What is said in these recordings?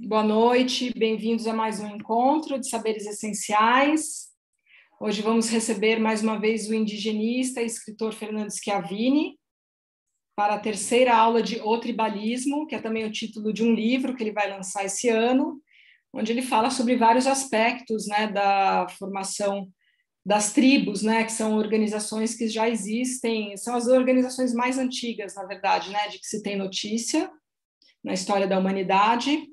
Boa noite, bem-vindos a mais um encontro de saberes essenciais. Hoje vamos receber mais uma vez o indigenista e escritor Fernando Schiavini para a terceira aula de O Tribalismo, que é também o título de um livro que ele vai lançar esse ano, onde ele fala sobre vários aspectos, né, da formação das tribos, né, que são organizações que já existem, são as organizações mais antigas, na verdade, né, de que se tem notícia na história da humanidade.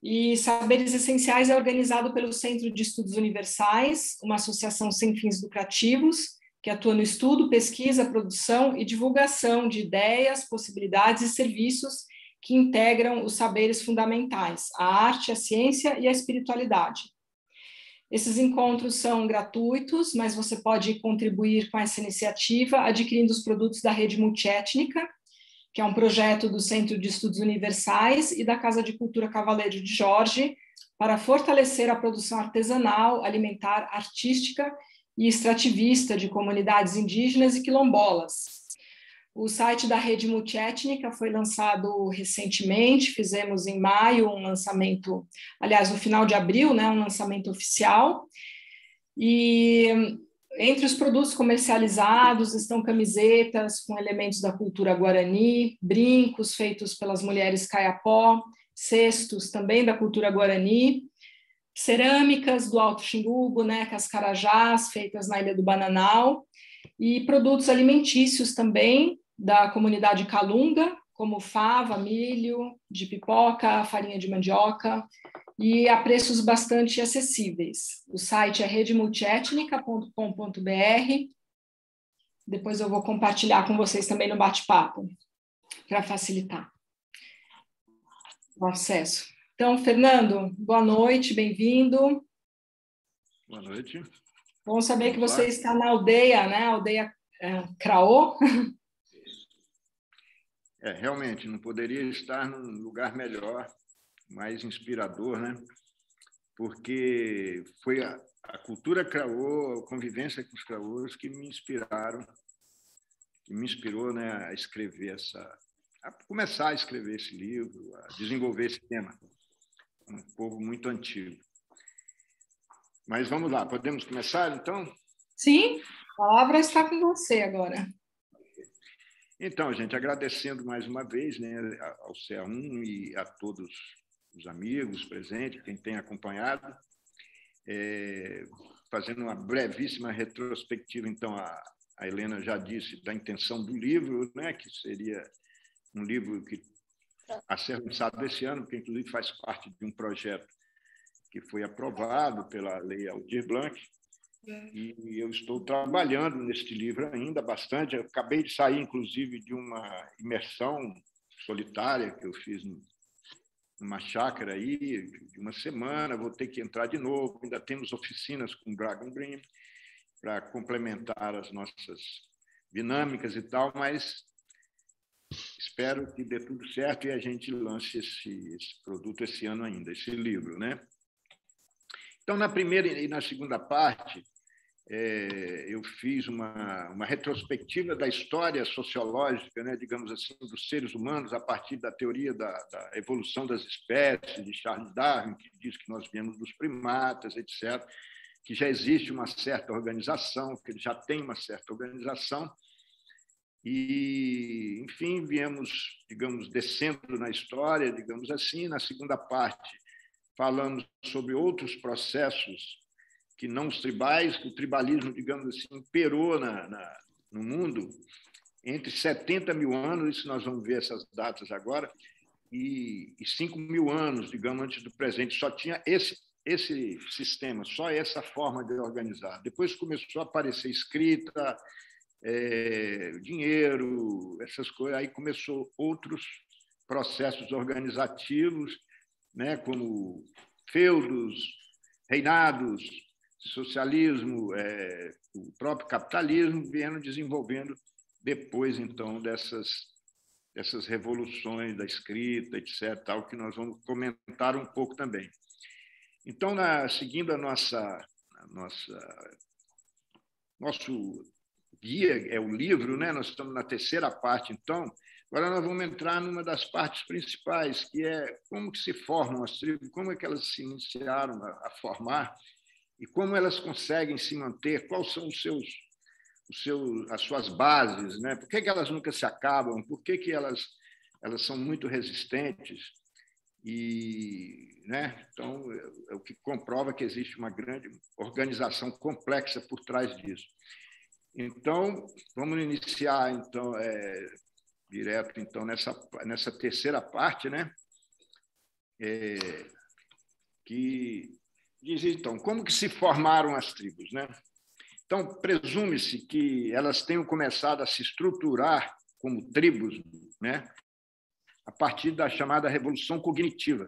E Saberes Essenciais é organizado pelo Centro de Estudos Universais, uma associação sem fins lucrativos, que atua no estudo, pesquisa, produção e divulgação de ideias, possibilidades e serviços que integram os saberes fundamentais, a arte, a ciência e a espiritualidade. Esses encontros são gratuitos, mas você pode contribuir com essa iniciativa adquirindo os produtos da Rede Multiétnica, que é um projeto do Centro de Estudos Universais e da Casa de Cultura Cavaleiro de Jorge, para fortalecer a produção artesanal, alimentar, artística e extrativista de comunidades indígenas e quilombolas. O site da Rede Multiétnica foi lançado recentemente, fizemos em maio um lançamento, aliás, no final de abril, né, um lançamento oficial, e entre os produtos comercializados estão camisetas com elementos da cultura guarani, brincos feitos pelas mulheres caiapó, cestos também da cultura guarani, cerâmicas do Alto Xingu, bonecas carajás feitas na Ilha do Bananal e produtos alimentícios também da comunidade Calunga, como fava, milho, de pipoca, farinha de mandioca, e a preços bastante acessíveis. O site é redemultietnica.com.br. Depois eu vou compartilhar com vocês também no bate-papo, para facilitar o acesso. Então, Fernando, boa noite, bem-vindo. Boa noite. Bom saber que você está na aldeia, né? Aldeia Craô. Realmente, não poderia estar num lugar melhor, mais inspirador, né? Porque foi a cultura craô, a convivência com os craôs que me inspiraram, que me inspirou, né, a escrever a começar a escrever esse livro, a desenvolver esse tema. Um povo muito antigo. Mas vamos lá, podemos começar, então? Sim, a palavra está com você agora. Então, gente, agradecendo mais uma vez, né, ao CA1 e a todos os amigos presentes, quem tem acompanhado, fazendo uma brevíssima retrospectiva, então, a Helena já disse da intenção do livro, né, que seria um livro que a ser lançado esse ano, que inclusive faz parte de um projeto que foi aprovado pela Lei Aldir Blanc, e eu estou trabalhando neste livro ainda bastante. Eu acabei de sair, inclusive, de uma imersão solitária que eu fiz numa chácara aí, de uma semana. Vou ter que entrar de novo. Ainda temos oficinas com o Dragon Green para complementar as nossas dinâmicas e tal, mas espero que dê tudo certo e a gente lance esse produto esse ano ainda, esse livro, né? Então, na primeira e na segunda parte, eu fiz uma retrospectiva da história sociológica, né, digamos assim, dos seres humanos a partir da teoria da evolução das espécies, de Charles Darwin, que diz que nós viemos dos primatas, etc., que já existe uma certa organização, que ele já tem uma certa organização. E, enfim, viemos, digamos, descendo na história, digamos assim. Na segunda parte, falamos sobre outros processos que não os tribais, que o tribalismo, digamos assim, imperou no mundo entre 70 mil anos, isso nós vamos ver essas datas agora, e 5 mil anos, digamos, antes do presente. Só tinha esse sistema, só essa forma de organizar. Depois começou a aparecer escrita, dinheiro, essas coisas. Aí começou outros processos organizativos, né, como feudos, reinados, socialismo, o próprio capitalismo vieram desenvolvendo depois, então, dessas revoluções da escrita, etc., tal, que nós vamos comentar um pouco também. Então, seguindo nosso guia, é o livro, né? Nós estamos na terceira parte, então, Agora nós vamos entrar numa das partes principais, que é como que se formam as tribos, como é que elas se iniciaram a formar e como elas conseguem se manter, quais são as suas bases, né? Por que elas nunca se acabam, por que elas são muito resistentes, e, né? Então, é o que comprova que existe uma grande organização complexa por trás disso. Então, vamos iniciar então direto então nessa terceira parte, né? Que diz então como que se formaram as tribos, né? Então, presume-se que elas tenham começado a se estruturar como tribos, né? A partir da chamada Revolução Cognitiva,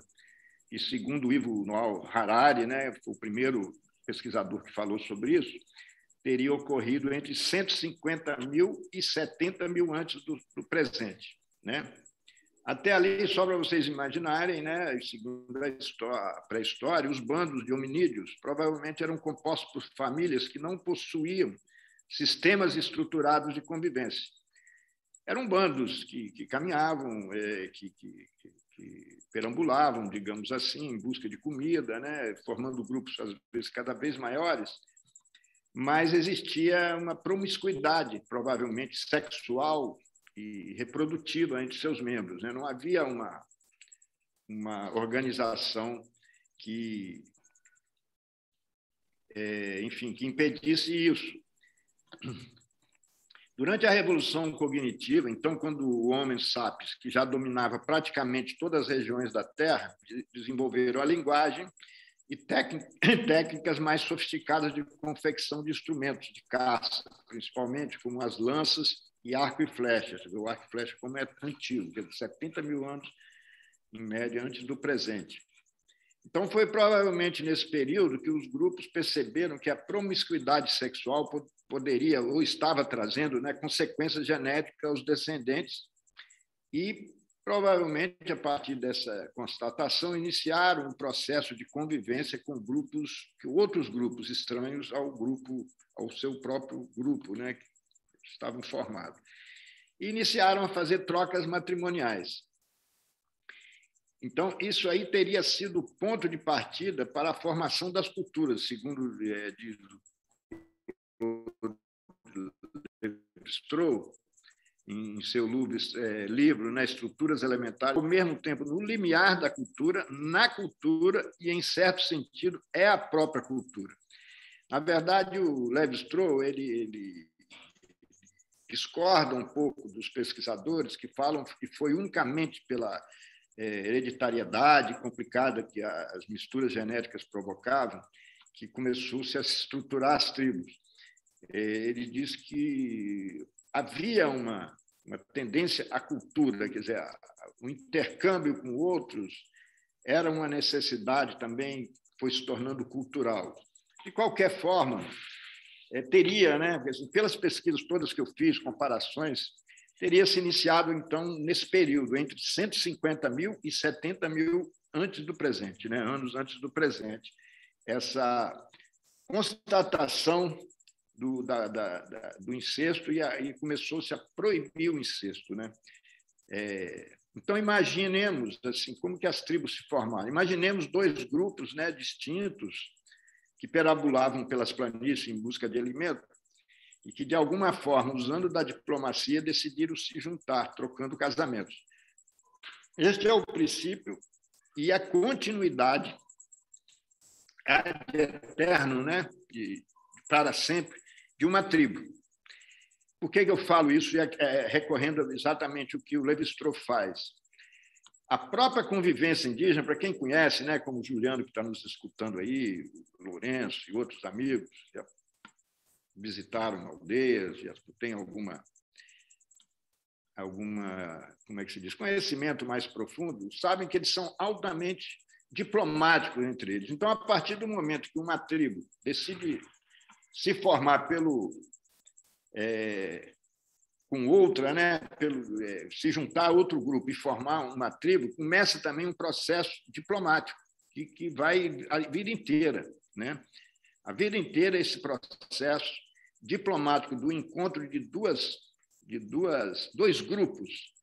e segundo Yuval Noah Harari, né, foi o primeiro pesquisador que falou sobre isso, teria ocorrido entre 150.000 e 70.000 antes do presente, né? Até ali, só para vocês imaginarem, né, segundo a pré-história, os bandos de hominídeos provavelmente eram compostos por famílias que não possuíam sistemas estruturados de convivência. Eram bandos que caminhavam, que perambulavam, digamos assim, em busca de comida, né, formando grupos, às vezes, cada vez maiores, mas existia uma promiscuidade, provavelmente sexual e reprodutiva entre seus membros, né? Não havia uma organização que, enfim, que impedisse isso. Durante a Revolução Cognitiva, então, quando o Homo sapiens, que já dominava praticamente todas as regiões da Terra, desenvolveram a linguagem e técnicas mais sofisticadas de confecção de instrumentos de caça, principalmente como as lanças e arco e flechas. O arco e flecha como é antigo, quer dizer, 70.000 anos, em média, antes do presente. Então, foi provavelmente nesse período que os grupos perceberam que a promiscuidade sexual poderia ou estava trazendo, né, consequências genéticas aos descendentes e, provavelmente, a partir dessa constatação, iniciaram um processo de convivência com outros grupos estranhos ao seu próprio grupo, né, que estavam formados. E iniciaram a fazer trocas matrimoniais. Então, isso aí teria sido o ponto de partida para a formação das culturas, segundo diz Stroh, em seu livro, né, Estruturas Elementares, ao mesmo tempo no limiar da cultura, na cultura e, em certo sentido, é a própria cultura. Na verdade, o Lévi-Strauss ele discorda um pouco dos pesquisadores que falam que foi unicamente pela hereditariedade complicada que as misturas genéticas provocavam que começou-se a se estruturar as tribos. Ele diz que havia uma tendência à cultura, quer dizer, o intercâmbio com outros era uma necessidade também, foi se tornando cultural. De qualquer forma, teria, né, pelas pesquisas todas que eu fiz, comparações, teria se iniciado, então, nesse período, entre 150.000 e 70.000 antes do presente, né, anos antes do presente, essa constatação do incesto e começou-se a proibir o incesto, né? Então, imaginemos assim, como que as tribos se formaram. Imaginemos dois grupos, né, distintos que perambulavam pelas planícies em busca de alimento e que, de alguma forma, usando da diplomacia, decidiram se juntar, trocando casamentos. Este é o princípio e a continuidade eterno, né, para sempre, de uma tribo. Por que eu falo isso? Recorrendo exatamente o que o Lévi-Strauss faz. A própria convivência indígena, para quem conhece, né, como o Juliano, que está nos escutando aí, o Lourenço e outros amigos, já visitaram aldeias, já tem alguma, como é que se diz, conhecimento mais profundo, sabem que eles são altamente diplomáticos entre eles. Então, a partir do momento que uma tribo decide se formar com outra, né, se juntar a outro grupo e formar uma tribo, começa também um processo diplomático que vai a vida inteira, né? A vida inteira esse processo diplomático do encontro de dois grupos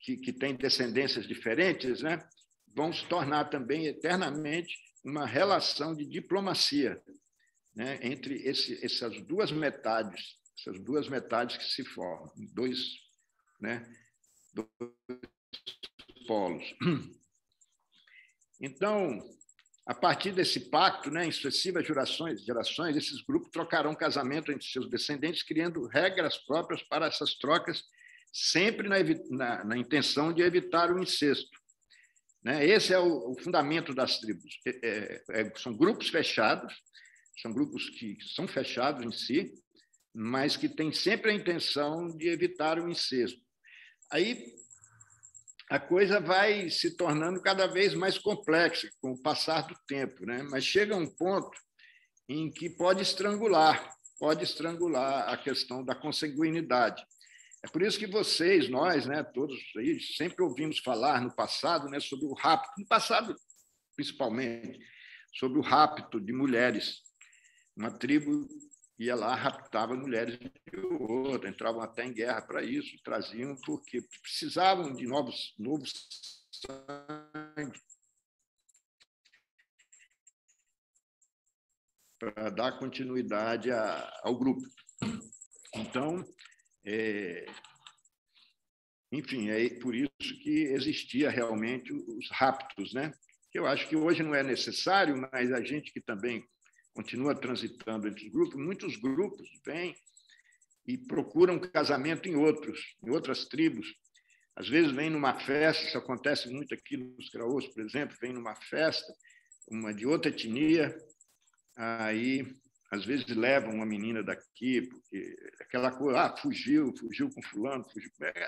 que têm descendências diferentes, né, vão se tornar também eternamente uma relação de diplomacia, né, entre essas duas metades que se formam, dois polos. Então, a partir desse pacto, né, em sucessivas gerações, esses grupos trocarão casamento entre seus descendentes, criando regras próprias para essas trocas, sempre na intenção de evitar o incesto. Né? Esse é o fundamento das tribos. São grupos fechados, são grupos que são fechados em si, mas que têm sempre a intenção de evitar o incesto. Aí a coisa vai se tornando cada vez mais complexa com o passar do tempo, né? Mas chega um ponto em que pode estrangular a questão da consanguinidade. É por isso que nós, né, todos aí, sempre ouvimos falar no passado, né, sobre o rapto, no passado principalmente, sobre o rapto de mulheres. Uma tribo ia lá, raptava mulheres de outra, entravam até em guerra para isso, traziam porque precisavam de novos sangue para dar continuidade ao grupo. Então, enfim, é por isso que existia realmente os raptos, né? Que eu acho que hoje não é necessário, mas a gente que também continua transitando entre os grupos, muitos grupos vêm e procuram casamento em outras tribos. Às vezes vem numa festa, isso acontece muito aqui nos Craôs, por exemplo, vem numa festa, uma de outra etnia, aí às vezes levam uma menina daqui, porque aquela coisa, fugiu com fulano,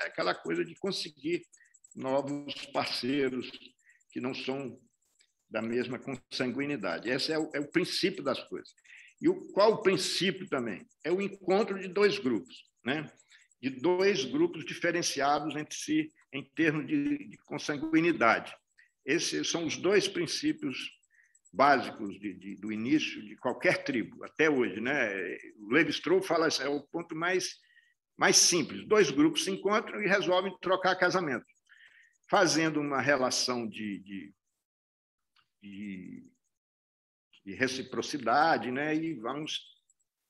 aquela coisa de conseguir novos parceiros que não são da mesma consanguinidade. Esse é o princípio das coisas. E qual o princípio também? É o encontro de dois grupos, né? De dois grupos diferenciados entre si em termos de consanguinidade. Esses são os dois princípios básicos do início de qualquer tribo, até hoje, né? O Levi-Strauss fala assim, é o ponto mais simples. Dois grupos se encontram e resolvem trocar casamento, fazendo uma relação de reciprocidade, né? E vamos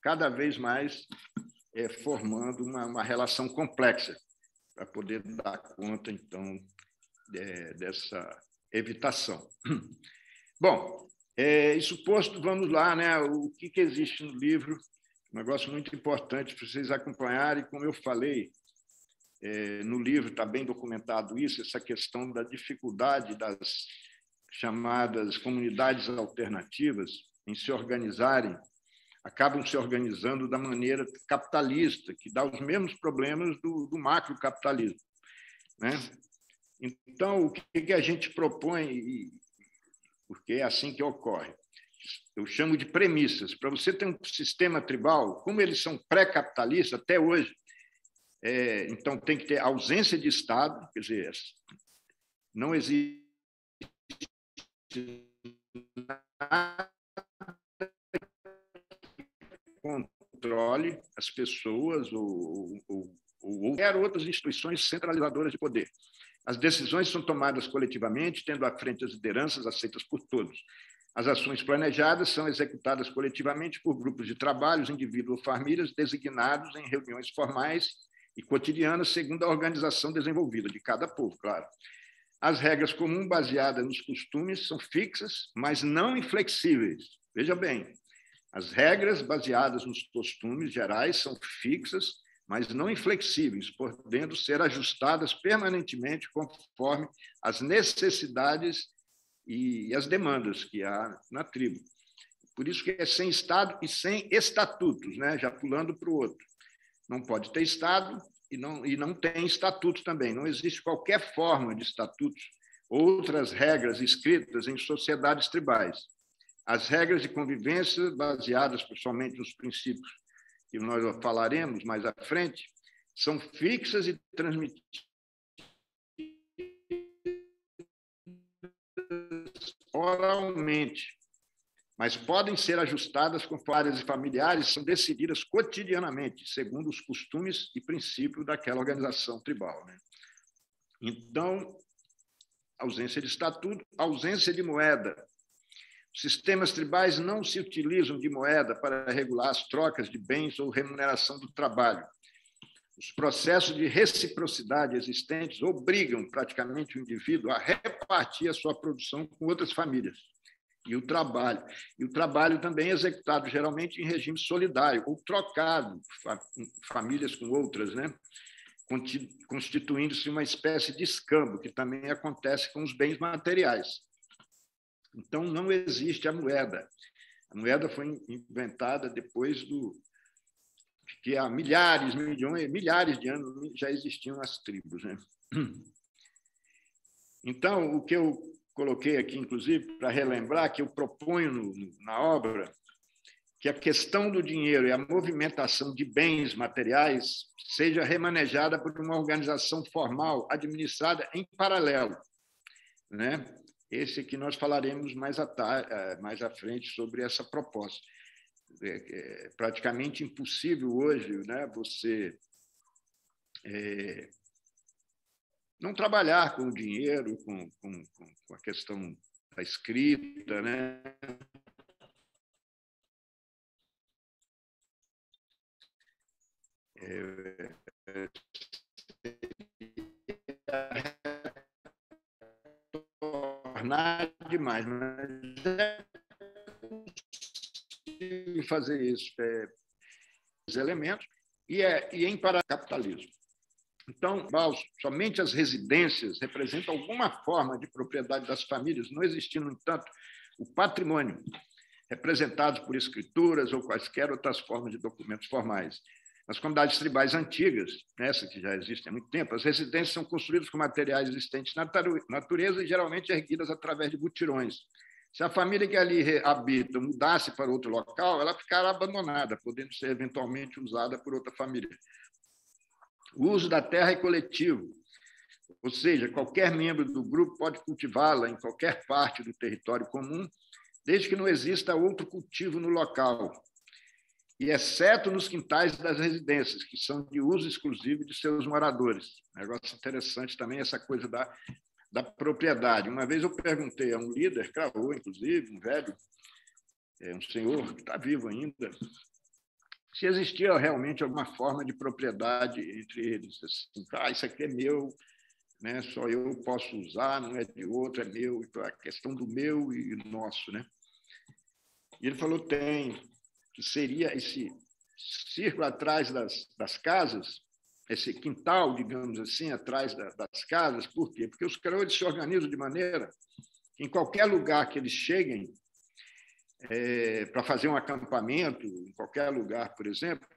cada vez mais formando uma relação complexa para poder dar conta, então, dessa evitação. Bom, isso posto, vamos lá, né? O que existe no livro, um negócio muito importante para vocês acompanharem, como eu falei, no livro está bem documentado isso, essa questão da dificuldade das chamadas comunidades alternativas em se organizarem, acabam se organizando da maneira capitalista, que dá os mesmos problemas do macrocapitalismo, né? Então, o que a gente propõe, porque é assim que ocorre, eu chamo de premissas. Para você ter um sistema tribal, como eles são pré-capitalistas até hoje, então tem que ter ausência de Estado, quer dizer, não existe nada que controle as pessoas ou qualquer outras instituições centralizadoras de poder. As decisões são tomadas coletivamente, tendo à frente as lideranças aceitas por todos. As ações planejadas são executadas coletivamente por grupos de trabalho, indivíduos ou famílias designados em reuniões formais e cotidianas, segundo a organização desenvolvida de cada povo, claro. As regras comuns baseadas nos costumes são fixas, mas não inflexíveis. Veja bem, as regras baseadas nos costumes gerais são fixas, mas não inflexíveis, podendo ser ajustadas permanentemente conforme as necessidades e as demandas que há na tribo. Por isso que é sem Estado e sem estatutos, né? Já pulando para o outro. Não pode ter Estado e não tem estatuto também. Não existe qualquer forma de estatutos, outras regras escritas em sociedades tribais. As regras de convivência, baseadas somente nos princípios que nós falaremos mais à frente, são fixas e transmitidas oralmente, mas podem ser ajustadas conforme áreas familiares são decididas cotidianamente, segundo os costumes e princípios daquela organização tribal, né? Então, ausência de estatuto, ausência de moeda. Os sistemas tribais não se utilizam de moeda para regular as trocas de bens ou remuneração do trabalho. Os processos de reciprocidade existentes obrigam praticamente o indivíduo a repartir a sua produção com outras famílias. E o trabalho também é executado geralmente em regime solidário ou trocado, famílias com outras, né? Constituindo-se uma espécie de escambo, que também acontece com os bens materiais. Então, não existe a moeda. A moeda foi inventada depois de que há milhares de anos já existiam as tribos, né? Então, o que eu coloquei aqui, inclusive, para relembrar, que eu proponho na obra, que a questão do dinheiro e a movimentação de bens materiais seja remanejada por uma organização formal administrada em paralelo, né? Esse que nós falaremos mais à frente sobre essa proposta. É praticamente impossível hoje, né, você não trabalhar com o dinheiro, com a questão da escrita, né? Tornar demais, mas é possível fazer isso, os elementos, e em paralelo ao capitalismo. Então, somente as residências representam alguma forma de propriedade das famílias, não existindo, no entanto, o patrimônio, representados por escrituras ou quaisquer outras formas de documentos formais. Nas comunidades tribais antigas, essas que já existem há muito tempo, as residências são construídas com materiais existentes na natureza e geralmente erguidas através de mutirões. Se a família que ali habita mudasse para outro local, ela ficará abandonada, podendo ser eventualmente usada por outra família. O uso da terra é coletivo, ou seja, qualquer membro do grupo pode cultivá-la em qualquer parte do território comum, desde que não exista outro cultivo no local, e exceto nos quintais das residências, que são de uso exclusivo de seus moradores. Negócio interessante também essa coisa da propriedade. Uma vez eu perguntei a um líder, Craô, inclusive, um velho, um senhor que está vivo ainda, se existia realmente alguma forma de propriedade entre eles. Assim, isso aqui é meu, né? Só eu posso usar, não é de outro, é meu. Então, a questão do meu e nosso, né? E ele falou, que seria esse círculo atrás das casas, esse quintal, digamos assim, atrás das casas. Por quê? Porque os criadores se organizam de maneira que, em qualquer lugar que eles cheguem, para fazer um acampamento, em qualquer lugar, por exemplo,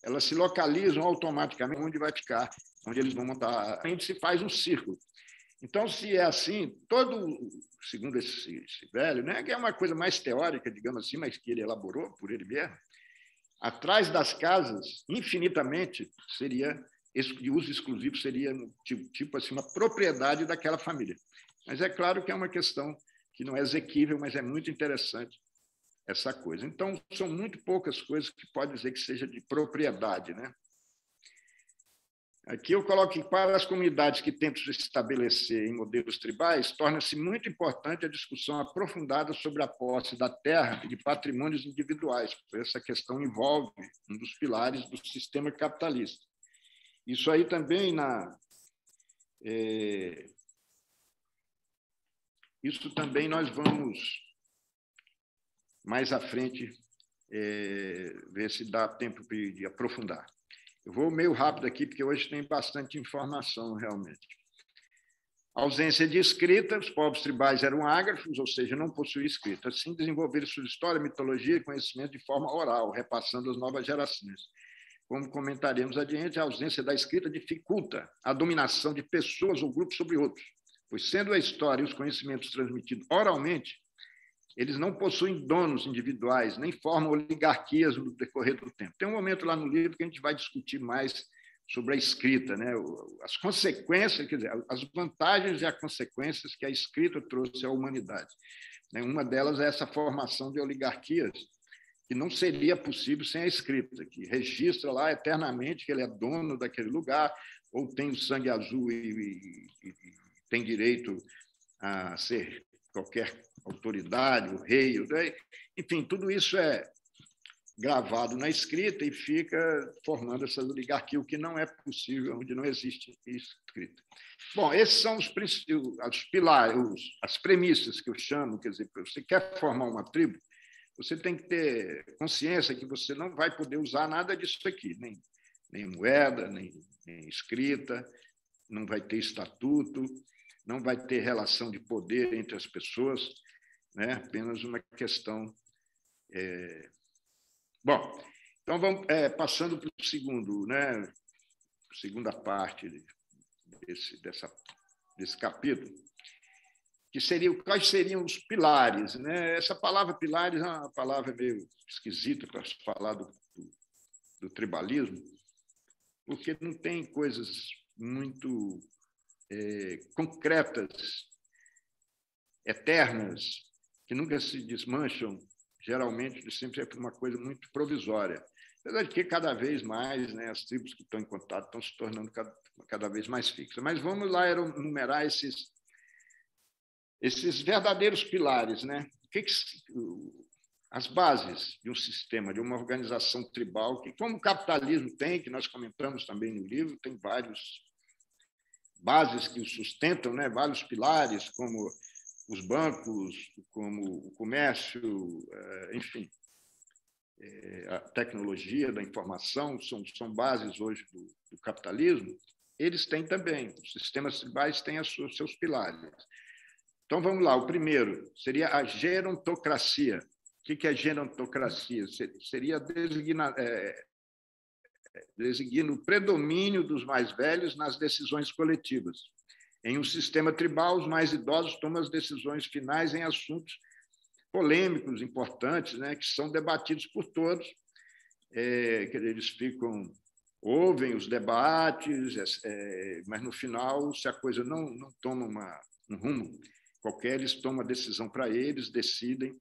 elas se localizam automaticamente onde vai ficar, onde eles vão montar. A gente se faz um círculo. Então, se é assim, segundo esse velho, né, que é uma coisa mais teórica, digamos assim, mas que ele elaborou por ele mesmo, atrás das casas, infinitamente, seria de uso exclusivo, seria tipo assim, uma propriedade daquela família. Mas é claro que é uma questão que não é exequível, mas é muito interessante essa coisa. Então, são muito poucas coisas que pode dizer que seja de propriedade, né? Aqui eu coloco que, para as comunidades que tentam se estabelecer em modelos tribais, torna-se muito importante a discussão aprofundada sobre a posse da terra e de patrimônios individuais, porque essa questão envolve um dos pilares do sistema capitalista. Isso aí também isso também nós vamos, mais à frente, ver se dá tempo de aprofundar. Eu vou meio rápido aqui, porque hoje tem bastante informação, realmente. A ausência de escrita, os povos tribais eram ágrafos, ou seja, não possuíam escrita. Assim, desenvolveram sua história, mitologia e conhecimento de forma oral, repassando às novas gerações. Como comentaremos adiante, a ausência da escrita dificulta a dominação de pessoas ou grupos sobre outros, pois, sendo a história e os conhecimentos transmitidos oralmente, eles não possuem donos individuais, nem formam oligarquias no decorrer do tempo. Tem um momento lá no livro que a gente vai discutir mais sobre a escrita, né? As consequências, quer dizer, as vantagens e as consequências que a escrita trouxe à humanidade. Uma delas é essa formação de oligarquias, que não seria possível sem a escrita, que registra lá eternamente que ele é dono daquele lugar, ou tem o sangue azul e tem direito a ser qualquer autoridade, o rei, enfim, tudo isso é gravado na escrita e fica formando essa oligarquia, o que não é possível, onde não existe escrita. Bom, esses são os pilares, as premissas que eu chamo, quer dizer, você quer formar uma tribo, você tem que ter consciência que você não vai poder usar nada disso aqui, nem moeda, nem escrita, não vai ter estatuto, não vai ter relação de poder entre as pessoas, né? Apenas uma questão. Bom, então vamos passando para o segundo, né? Segunda parte desse capítulo, que quais seriam os pilares, né? Essa palavra pilares é uma palavra meio esquisita para falar do tribalismo, porque não tem coisas muito concretas, eternas, que nunca se desmancham, geralmente sempre é uma coisa muito provisória. Apesar de que cada vez mais, né, as tribos que estão em contato estão se tornando cada vez mais fixas. Mas vamos lá enumerar esses verdadeiros pilares, né? As bases de um sistema, de uma organização tribal, que, como o capitalismo tem, que nós comentamos também no livro, tem várias bases que o sustentam, né? Vários pilares, como os bancos, como o comércio, enfim, a tecnologia da informação, são bases hoje do capitalismo. Eles têm também, os sistemas tribais têm os seus pilares. Então, vamos lá. O primeiro seria a gerontocracia. O que é gerontocracia? Seria designa o predomínio dos mais velhos nas decisões coletivas. Em um sistema tribal, os mais idosos tomam as decisões finais em assuntos polêmicos, importantes, né, que são debatidos por todos. Eles ouvem os debates, mas, no final, se a coisa não toma um rumo qualquer, eles tomam a decisão para eles, decidem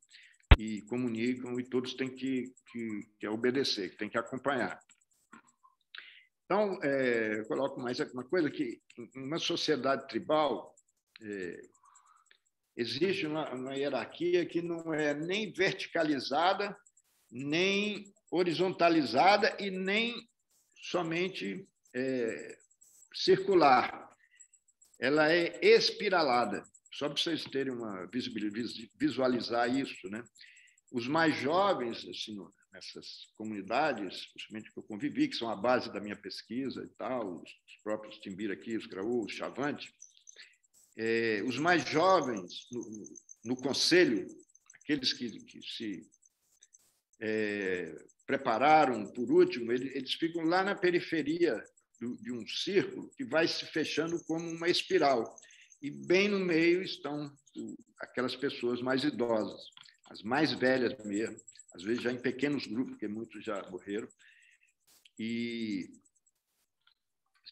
e comunicam, e todos têm que obedecer, que têm que acompanhar. Então, eu coloco mais uma coisa, que em uma sociedade tribal existe uma hierarquia que não é nem verticalizada, nem horizontalizada e nem somente circular. Ela é espiralada. Só para vocês terem visualizar isso, né? Os mais jovens, assim, nessas comunidades, principalmente que eu convivi, que são a base da minha pesquisa e tal, os próprios Timbira aqui, os Craú, os Chavante, os mais jovens no conselho, aqueles que se prepararam por último, eles ficam lá na periferia de um círculo que vai se fechando como uma espiral. E bem no meio estão aquelas pessoas mais idosas, as mais velhas mesmo, às vezes já em pequenos grupos, porque muitos já morreram.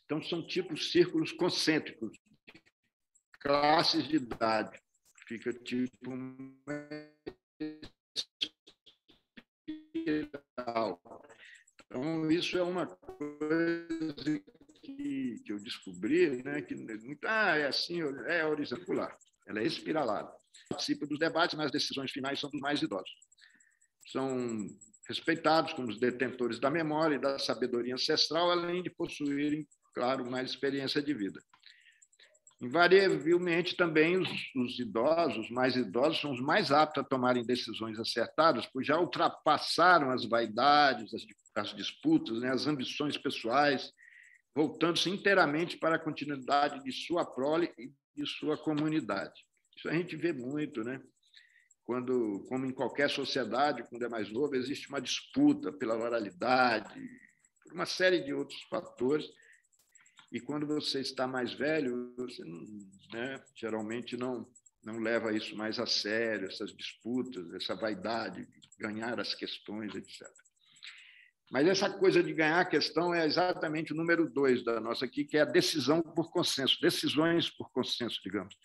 Então, são tipos círculos concêntricos, classes de idade. Fica tipo uma espiral. Então, isso é uma coisa que eu descobri, né, que é assim, é horizontal, ela é espiralada. Participa dos debates, mas as decisões finais são dos mais idosos. São respeitados como os detentores da memória e da sabedoria ancestral, além de possuírem, claro, mais experiência de vida. Invariavelmente, também, os idosos, os mais idosos, são os mais aptos a tomarem decisões acertadas, pois já ultrapassaram as vaidades, as disputas, né, as ambições pessoais, voltando-se inteiramente para a continuidade de sua prole e de sua comunidade. Isso a gente vê muito, né? Como em qualquer sociedade, quando é mais novo, existe uma disputa pela oralidade, por uma série de outros fatores, e quando você está mais velho, você geralmente não não leva isso mais a sério, essas disputas, essa vaidade de ganhar as questões, etc. Mas essa coisa de ganhar a questão é exatamente o número 2 da nossa aqui, que é a decisão por consenso, decisões por consenso, digamos.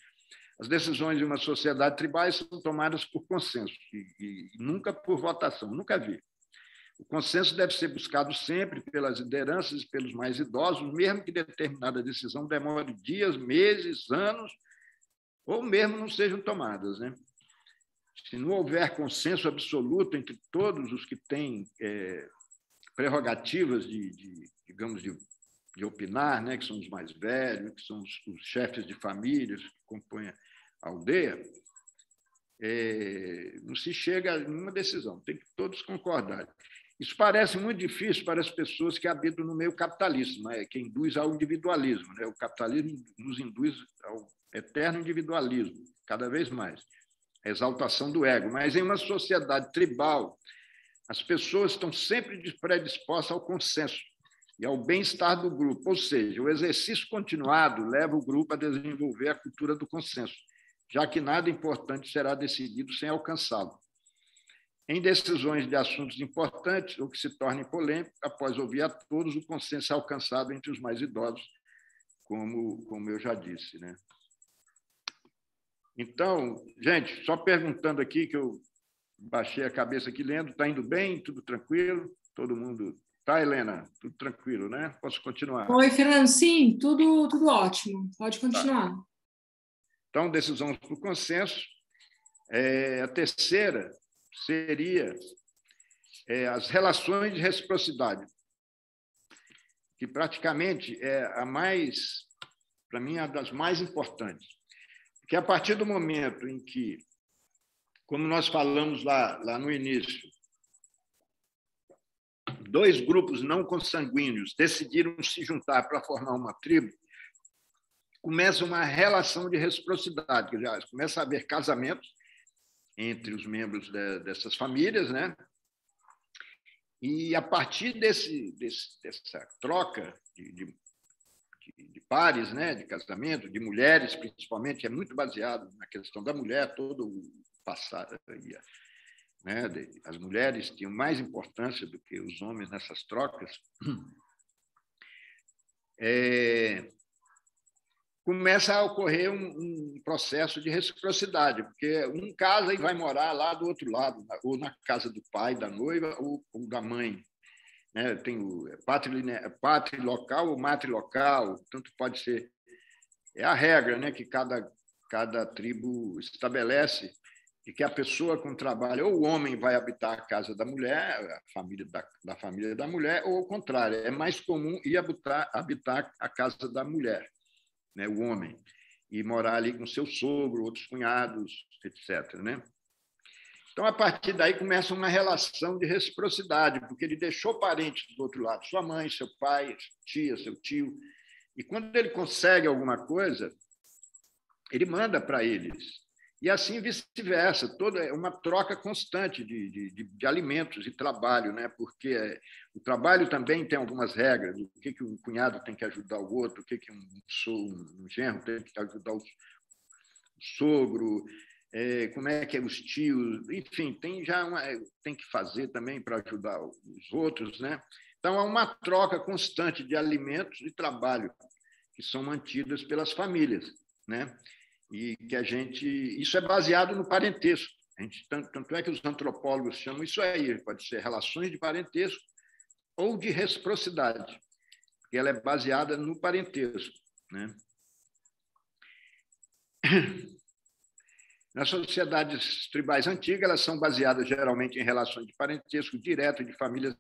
As decisões de uma sociedade tribal são tomadas por consenso e nunca por votação, nunca vi. O consenso deve ser buscado sempre pelas lideranças e pelos mais idosos, mesmo que determinada decisão demore dias, meses, anos, ou mesmo não sejam tomadas, né? Se não houver consenso absoluto entre todos os que têm prerrogativas digamos, de opinar, né, que são os mais velhos, que são os chefes de famílias que compõem a aldeia, não se chega a nenhuma decisão, tem que todos concordar. Isso parece muito difícil para as pessoas que habitam no meio capitalista, né, que induz ao individualismo, né? O capitalismo nos induz ao eterno individualismo, cada vez mais, a exaltação do ego. Mas em uma sociedade tribal, as pessoas estão sempre predispostas ao consenso e ao bem-estar do grupo, ou seja, o exercício continuado leva o grupo a desenvolver a cultura do consenso, já que nada importante será decidido sem alcançá-lo. Em decisões de assuntos importantes ou que se tornem polêmicos, após ouvir a todos, o consenso é alcançado entre os mais idosos, como eu já disse, né? Então, gente, só perguntando aqui, que eu baixei a cabeça aqui lendo, está indo bem? Tudo tranquilo? Todo mundo... Tá, Helena? Tudo tranquilo, né? Posso continuar? Oi, Fernando. Sim, tudo ótimo. Pode continuar. Tá. Então, decisão por consenso. A terceira seria as relações de reciprocidade, que praticamente é a mais, para mim, a das mais importantes. Porque a partir do momento em que, como nós falamos lá no início, 2 grupos não consanguíneos decidiram se juntar para formar uma tribo, começa uma relação de reciprocidade, que já começa a haver casamentos entre os membros dessas famílias, né? E a partir dessa troca de pares, né, de casamento, de mulheres, principalmente, é muito baseado na questão da mulher, todo o passado, né, as mulheres tinham mais importância do que os homens nessas trocas. Começa a ocorrer um processo de reciprocidade, porque um casa e vai morar lá do outro lado, ou na casa do pai da noiva ou da mãe. Né? Tem o pátrio local ou matrilocal, tanto pode ser. É a regra, né, que cada tribo estabelece, e que a pessoa com trabalho, ou o homem vai habitar a casa da mulher, a família da família da mulher, ou ao contrário, é mais comum ir habitar a casa da mulher, né, o homem, e morar ali com seu sogro, outros cunhados, etc. Né? Então, a partir daí, começa uma relação de reciprocidade, porque ele deixou parentes do outro lado, sua mãe, seu pai, tia, seu tio, e quando ele consegue alguma coisa, ele manda para eles. E assim vice-versa, toda é uma troca constante de alimentos e trabalho, né? Porque o trabalho também tem algumas regras, o que um cunhado tem que ajudar o outro, o que um genro tem que ajudar o sogro, como é que é os tios, enfim, tem que fazer também para ajudar os outros, né? Então, há uma troca constante de alimentos e trabalho que são mantidas pelas famílias, né? E que isso é baseado no parentesco. Tanto é que os antropólogos chamam isso aí, pode ser relações de parentesco ou de reciprocidade, porque ela é baseada no parentesco, né? Nas sociedades tribais antigas, elas são baseadas geralmente em relações de parentesco direto de famílias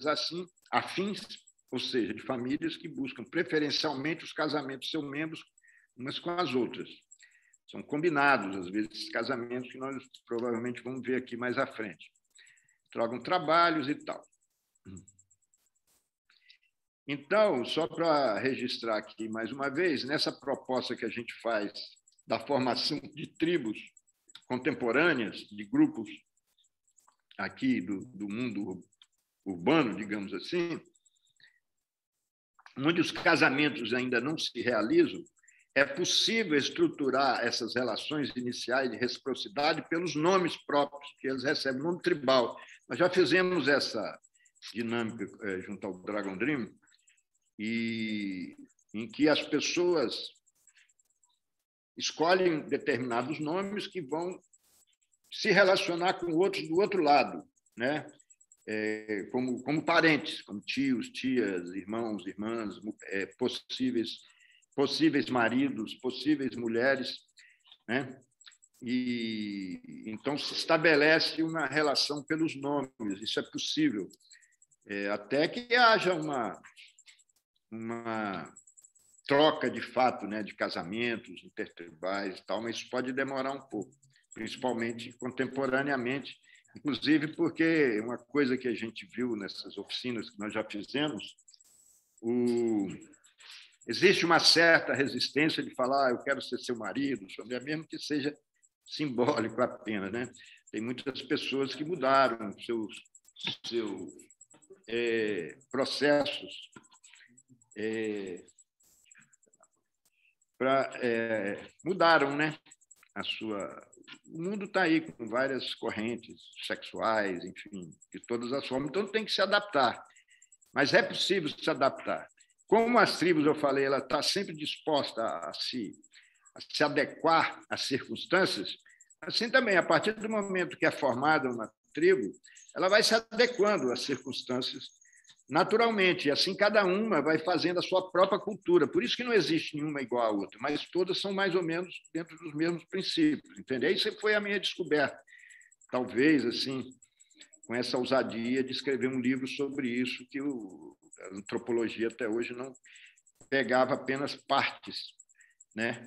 afins, ou seja, de famílias que buscam preferencialmente os casamentos de seus membros umas com as outras. São combinados, às vezes, esses casamentos que nós provavelmente vamos ver aqui mais à frente. Trocam trabalhos e tal. Então, só para registrar aqui mais uma vez, nessa proposta que a gente faz da formação de tribos contemporâneas, de grupos aqui do mundo urbano, digamos assim, onde os casamentos ainda não se realizam, é possível estruturar essas relações iniciais de reciprocidade pelos nomes próprios, que eles recebem, nome tribal. Nós já fizemos essa dinâmica junto ao Dragon Dream, e em que as pessoas escolhem determinados nomes que vão se relacionar com outros do outro lado, né? Como parentes, como tios, tias, irmãos, irmãs, possíveis maridos, possíveis mulheres, né? E então se estabelece uma relação pelos nomes. Isso é possível, até que haja uma troca de fato, né, de casamentos intertribais e tal, mas isso pode demorar um pouco, principalmente contemporaneamente, inclusive porque uma coisa que a gente viu nessas oficinas que nós já fizemos, existe uma certa resistência de falar, eu quero ser seu marido, mesmo que seja simbólico apenas, né? Tem muitas pessoas que mudaram seus processos mudaram, né? O mundo está aí com várias correntes sexuais, enfim, de todas as formas, então tem que se adaptar. Mas é possível se adaptar. Como as tribos, eu falei, ela está sempre disposta a se adequar às circunstâncias, assim também, a partir do momento que é formada uma tribo, ela vai se adequando às circunstâncias naturalmente, e assim cada uma vai fazendo a sua própria cultura. Por isso que não existe nenhuma igual à outra, mas todas são mais ou menos dentro dos mesmos princípios, entendeu? Isso foi a minha descoberta. Talvez, assim, com essa ousadia de escrever um livro sobre isso, que a antropologia até hoje não pegava apenas partes, né?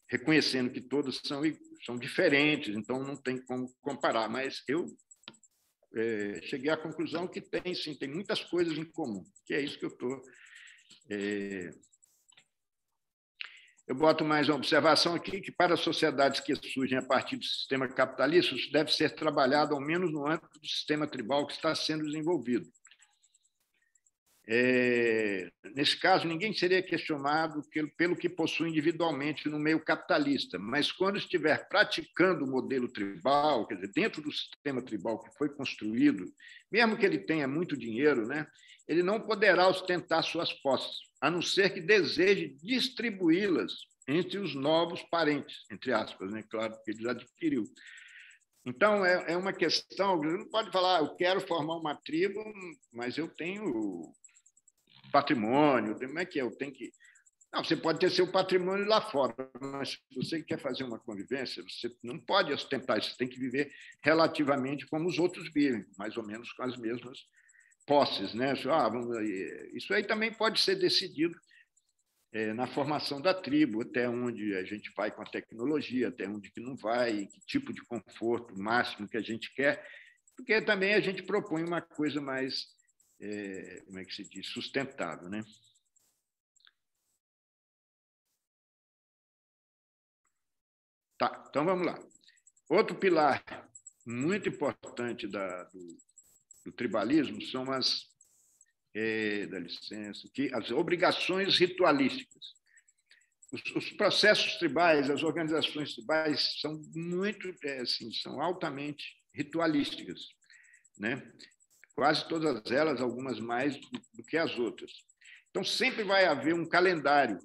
Reconhecendo que todas são diferentes, então não tem como comparar, mas eu cheguei à conclusão que tem muitas coisas em comum, que é isso que eu estou... Eu boto mais uma observação aqui, que para as sociedades que surgem a partir do sistema capitalista, isso deve ser trabalhado, ao menos no âmbito do sistema tribal que está sendo desenvolvido. Nesse caso, ninguém seria questionado pelo que possui individualmente no meio capitalista, mas quando estiver praticando o modelo tribal, quer dizer, dentro do sistema tribal que foi construído, mesmo que ele tenha muito dinheiro, né, ele não poderá ostentar suas posses, a não ser que deseje distribuí-las entre os novos parentes, entre aspas, né, claro que ele já adquiriu. Então, é uma questão, você não pode falar, eu quero formar uma tribo, mas eu tenho patrimônio, como é que eu tenho que... Não, você pode ter seu patrimônio lá fora, mas se você quer fazer uma convivência, você não pode ostentar isso, você tem que viver relativamente como os outros vivem, mais ou menos com as mesmas posses, né? Isso aí também pode ser decidido na formação da tribo, até onde a gente vai com a tecnologia, até onde que não vai, que tipo de conforto máximo que a gente quer, porque também a gente propõe uma coisa mais... como é que se diz? Sustentável, né? Tá, então vamos lá. Outro pilar muito importante do tribalismo são dá licença, as obrigações ritualísticas. Os processos tribais, as organizações tribais são muito, são altamente ritualísticas, né? Quase todas elas, algumas mais do que as outras. Então, sempre vai haver um calendário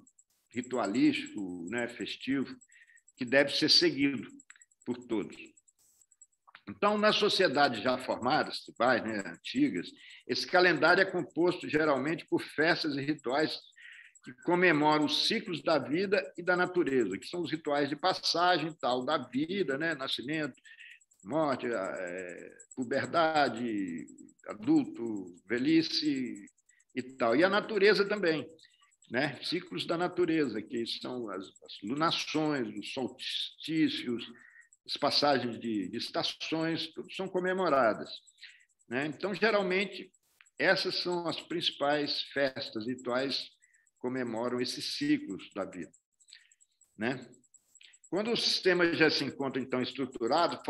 ritualístico, né, festivo, que deve ser seguido por todos. Então, nas sociedades já formadas, tribais, né, antigas, esse calendário é composto geralmente por festas e rituais que comemoram os ciclos da vida e da natureza, que são os rituais de passagem tal da vida, né, nascimento, morte, puberdade, adulto, velhice e tal. E a natureza também, né? Ciclos da natureza, que são as lunações, os solstícios, as passagens de estações, tudo são comemoradas, né? Então, geralmente, essas são as principais festas rituais que comemoram esses ciclos da vida, né? Quando o sistema já se encontra, então, estruturado,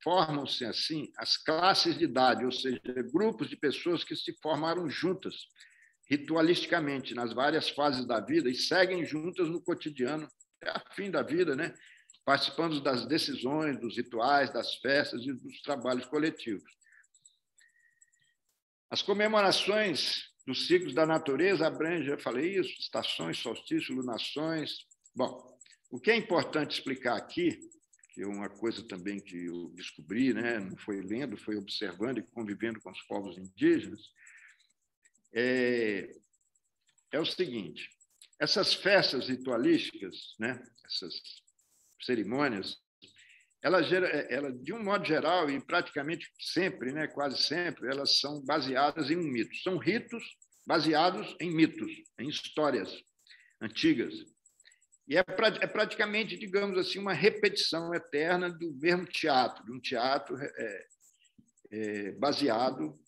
formam-se, assim, as classes de idade, ou seja, grupos de pessoas que se formaram juntas, ritualisticamente nas várias fases da vida e seguem juntas no cotidiano, até a fim da vida, né? Participando das decisões, dos rituais, das festas e dos trabalhos coletivos. As comemorações dos ciclos da natureza abrangem, já falei isso, estações, solstícios, lunações. Bom, o que é importante explicar aqui, que é uma coisa também que eu descobri, né? Não foi lendo, foi observando e convivendo com os povos indígenas, é o seguinte: essas festas ritualísticas, né? Essas cerimônias, ela, de um modo geral e praticamente sempre, né? Quase sempre, elas são baseadas em um mito. São ritos baseados em mitos, em histórias antigas. E é praticamente, digamos assim, uma repetição eterna do mesmo teatro, de um teatro baseado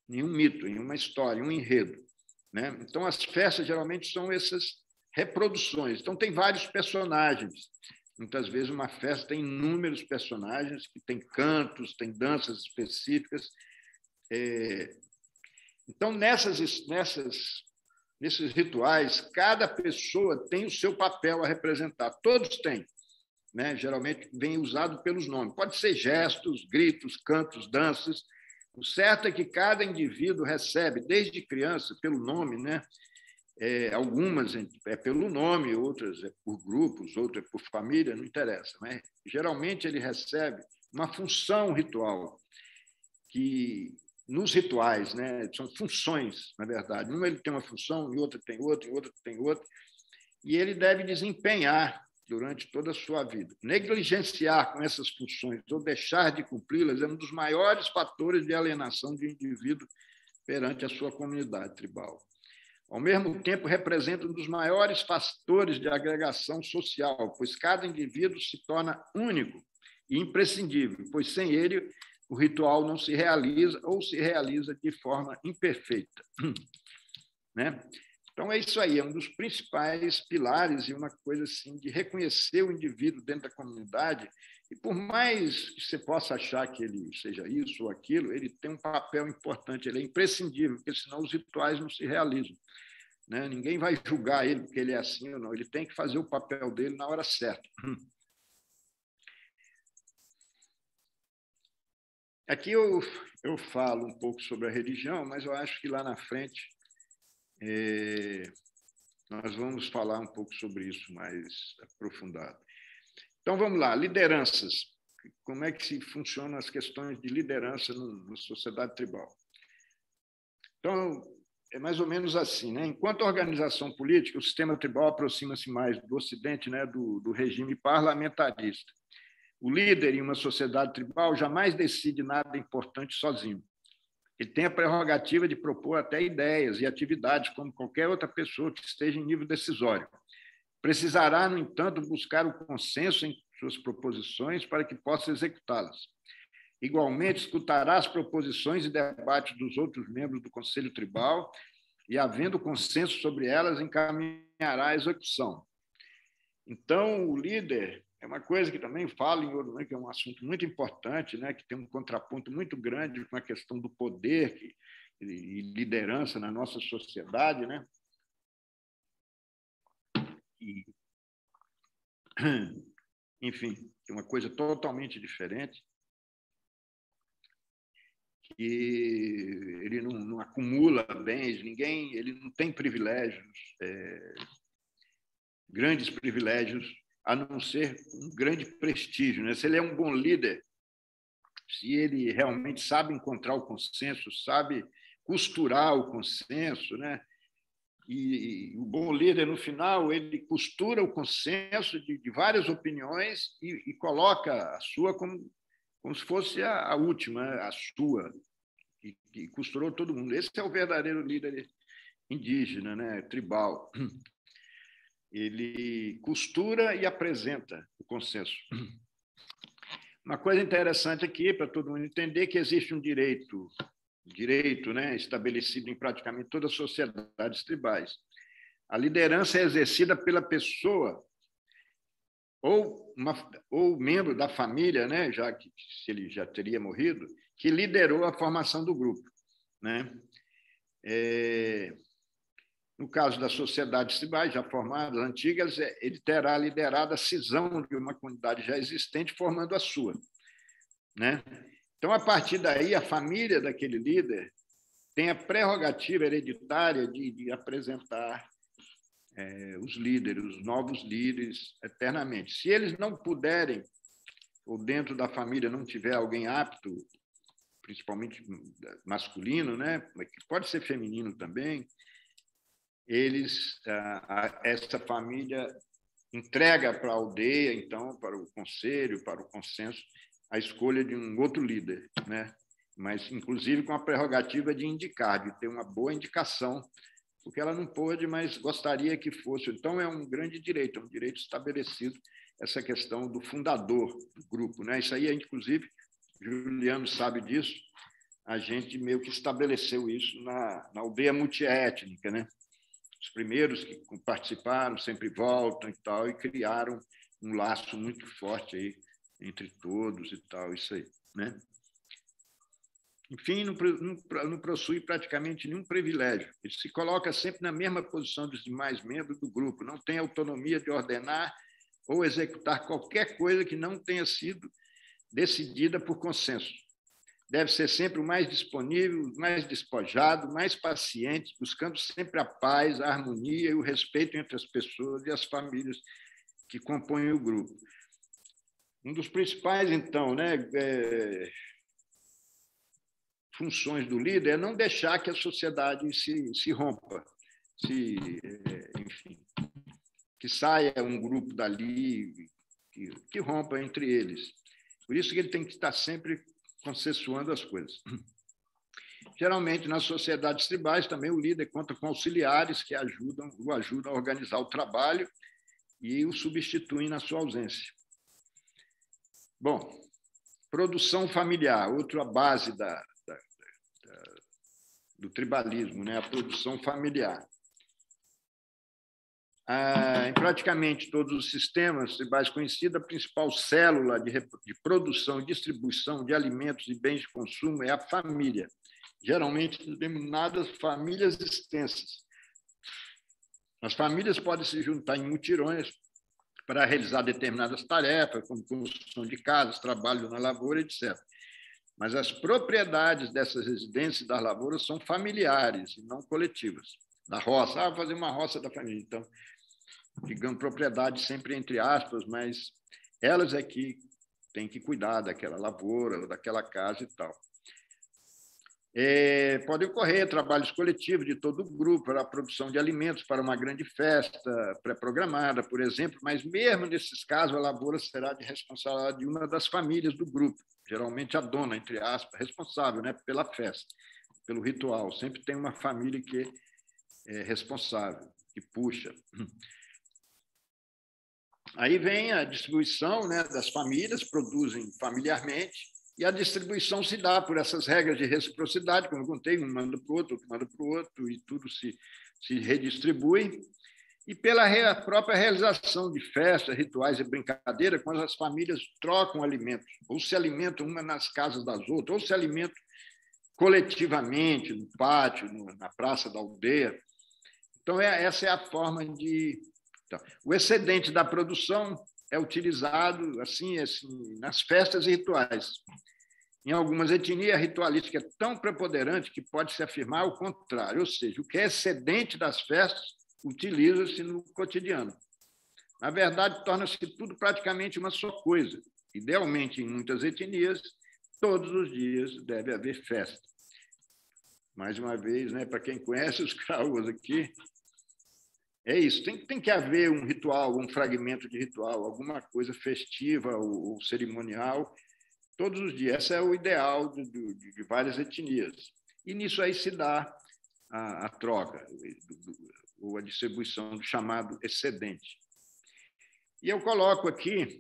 em um mito, em uma história, em um enredo, né? Então, as festas geralmente são essas reproduções. Então, tem vários personagens. Muitas vezes, uma festa tem inúmeros personagens, que tem cantos, tem danças específicas. Então, nesses rituais, cada pessoa tem o seu papel a representar. Todos têm, né? Geralmente, vem usado pelos nomes. Pode ser gestos, gritos, cantos, danças. O certo é que cada indivíduo recebe, desde criança, pelo nome, né? Algumas é pelo nome, outras é por grupos, outras é por família, não interessa. Mas, geralmente, ele recebe uma função ritual, que nos rituais, né? São funções, na verdade. Uma ele tem uma função, e outra tem outra, e outra tem outra, e ele deve desempenhar durante toda a sua vida. Negligenciar com essas funções ou deixar de cumpri-las é um dos maiores fatores de alienação de um indivíduo perante a sua comunidade tribal. Ao mesmo tempo, representa um dos maiores fatores de agregação social, pois cada indivíduo se torna único e imprescindível, pois sem ele o ritual não se realiza ou se realiza de forma imperfeita, né? Então, é isso aí, é um dos principais pilares e uma coisa assim de reconhecer o indivíduo dentro da comunidade. E por mais que você possa achar que ele seja isso ou aquilo, ele tem um papel importante, ele é imprescindível, porque senão os rituais não se realizam, né? Ninguém vai julgar ele porque ele é assim ou não, ele tem que fazer o papel dele na hora certa. Aqui eu falo um pouco sobre a religião, mas eu acho que lá na frente nós vamos falar um pouco sobre isso mais aprofundado. Então, vamos lá, lideranças. Como é que se funcionam as questões de liderança na sociedade tribal? Então, é mais ou menos assim, né? Enquanto organização política, o sistema tribal aproxima-se mais do Ocidente, né? do regime parlamentarista. O líder em uma sociedade tribal jamais decide nada importante sozinho. Ele tem a prerrogativa de propor até ideias e atividades, como qualquer outra pessoa que esteja em nível decisório. Precisará, no entanto, buscar o consenso em suas proposições para que possa executá-las. Igualmente, escutará as proposições e debates dos outros membros do Conselho Tribal e, havendo consenso sobre elas, encaminhará a execução. Então, o líder é uma coisa que também falo em Ouro, que é um assunto muito importante, né, que tem um contraponto muito grande com a questão do poder e liderança na nossa sociedade, né? E, enfim, é uma coisa totalmente diferente, que ele não acumula bens, ninguém, ele não tem privilégios, grandes privilégios, a não ser um grande prestígio, né? Se ele é um bom líder, se ele realmente sabe encontrar o consenso, sabe costurar o consenso, né? E o bom líder, no final, ele costura o consenso de várias opiniões e coloca a sua como se fosse a última, a sua, que costurou todo mundo. Esse é o verdadeiro líder indígena, né? Tribal. Ele costura e apresenta o consenso. Uma coisa interessante aqui, para todo mundo entender, que existe um direito, né, estabelecido em praticamente todas as sociedades tribais. A liderança é exercida pela pessoa ou membro da família, né, já que se ele já teria morrido, que liderou a formação do grupo, né? No caso das sociedades tribais já formadas, antigas, ele terá liderado a cisão de uma comunidade já existente, formando a sua, né? Então, a partir daí, a família daquele líder tem a prerrogativa hereditária de apresentar os líderes, os novos líderes, eternamente. Se eles não puderem, ou dentro da família não tiver alguém apto, principalmente masculino, né? Mas pode ser feminino também, essa família entrega para a aldeia, então, para o conselho, para o consenso, a escolha de um outro líder, né? Mas, inclusive, com a prerrogativa de indicar, de ter uma boa indicação, porque ela não pôde, mas gostaria que fosse. Então, é um grande direito, é um direito estabelecido, essa questão do fundador do grupo, né? Isso aí, inclusive, Juliano sabe disso, a gente meio que estabeleceu isso na aldeia multiétnica, né? Os primeiros que participaram sempre voltam e tal, e criaram um laço muito forte aí entre todos e tal, isso aí, né? Enfim, não possui praticamente nenhum privilégio. Ele se coloca sempre na mesma posição dos demais membros do grupo, não tem autonomia de ordenar ou executar qualquer coisa que não tenha sido decidida por consenso. Deve ser sempre o mais disponível, o mais despojado, o mais paciente, buscando sempre a paz, a harmonia e o respeito entre as pessoas e as famílias que compõem o grupo. Um dos principais, então, né, funções do líder é não deixar que a sociedade se rompa, enfim, que saia um grupo dali, que rompa entre eles. Por isso que ele tem que estar sempre consensuando as coisas. Geralmente, nas sociedades tribais, também o líder conta com auxiliares que o ajudam a organizar o trabalho e o substituem na sua ausência. Bom, produção familiar, outra base do tribalismo, né? A produção familiar. Em praticamente todos os sistemas tribais conhecidos, a principal célula de produção e distribuição de alimentos e bens de consumo é a família, geralmente denominadas famílias extensas. As famílias podem se juntar em mutirões para realizar determinadas tarefas, como construção de casas, trabalho na lavoura, etc. Mas as propriedades dessas residências das lavouras são familiares e não coletivas. Da roça, vou fazer uma roça da família. Então, digamos, propriedade sempre entre aspas, mas elas é que têm que cuidar daquela lavoura, daquela casa e tal. Podem ocorrer trabalhos coletivos de todo o grupo para a produção de alimentos para uma grande festa pré-programada, por exemplo, mas mesmo nesses casos a lavoura será de responsabilidade de uma das famílias do grupo, geralmente a dona, entre aspas, responsável, né, pela festa, pelo ritual. Sempre tem uma família que é responsável, que puxa. Aí vem a distribuição, né, das famílias, produzem familiarmente, e a distribuição se dá por essas regras de reciprocidade, como eu contei, um manda para o outro manda para o outro, e tudo se redistribui, e pela própria realização de festas, rituais e brincadeiras, quando as famílias trocam alimentos, ou se alimentam uma nas casas das outras, ou se alimentam coletivamente, no pátio, na praça da aldeia. Então, essa é a forma de... Então, o excedente da produção é utilizado assim, nas festas e rituais. Em algumas etnias, a ritualística é tão preponderante que pode-se afirmar o contrário, ou seja, o que é excedente das festas utiliza-se no cotidiano. Na verdade, torna-se tudo praticamente uma só coisa. Idealmente, em muitas etnias, todos os dias deve haver festa. Mais uma vez, né, para quem conhece os Kraus aqui, é isso, tem que haver um ritual, um fragmento de ritual, alguma coisa festiva ou cerimonial, todos os dias. Esse é o ideal de várias etnias. E nisso aí se dá a troca, ou a distribuição do chamado excedente. E eu coloco aqui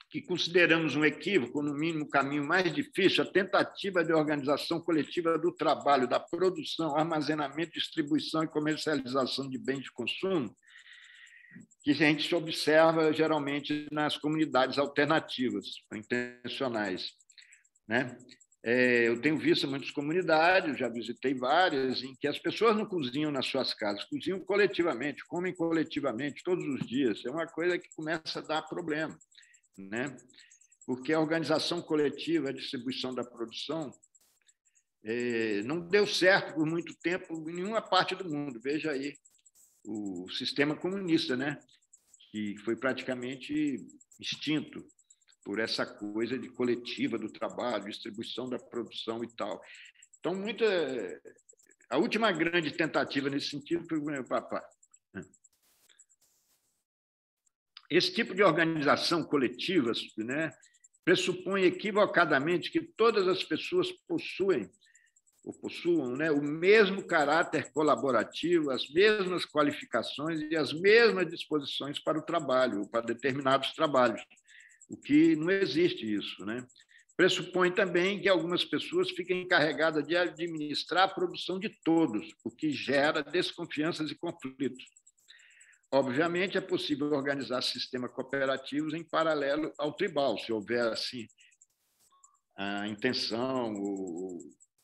que consideramos um equívoco, no mínimo o caminho mais difícil, a tentativa de organização coletiva do trabalho, da produção, armazenamento, distribuição e comercialização de bens de consumo, que a gente observa geralmente nas comunidades alternativas, intencionais, né? Eu tenho visto muitas comunidades, já visitei várias, em que as pessoas não cozinham nas suas casas, cozinham coletivamente, comem coletivamente todos os dias. É uma coisa que começa a dar problema, né? Porque a organização coletiva, a distribuição da produção, não deu certo por muito tempo em nenhuma parte do mundo. Veja aí o sistema comunista, né? Que foi praticamente extinto por essa coisa de coletiva do trabalho, distribuição da produção e tal. Então, a última grande tentativa nesse sentido foi o meu papai. Esse tipo de organização coletiva, né, pressupõe equivocadamente que todas as pessoas possuam, né, o mesmo caráter colaborativo, as mesmas qualificações e as mesmas disposições para o trabalho, para determinados trabalhos. O que não existe isso, né? Pressupõe também que algumas pessoas fiquem encarregadas de administrar a produção de todos, o que gera desconfianças e conflitos. Obviamente, é possível organizar sistemas cooperativos em paralelo ao tribal, se houver assim a intenção ou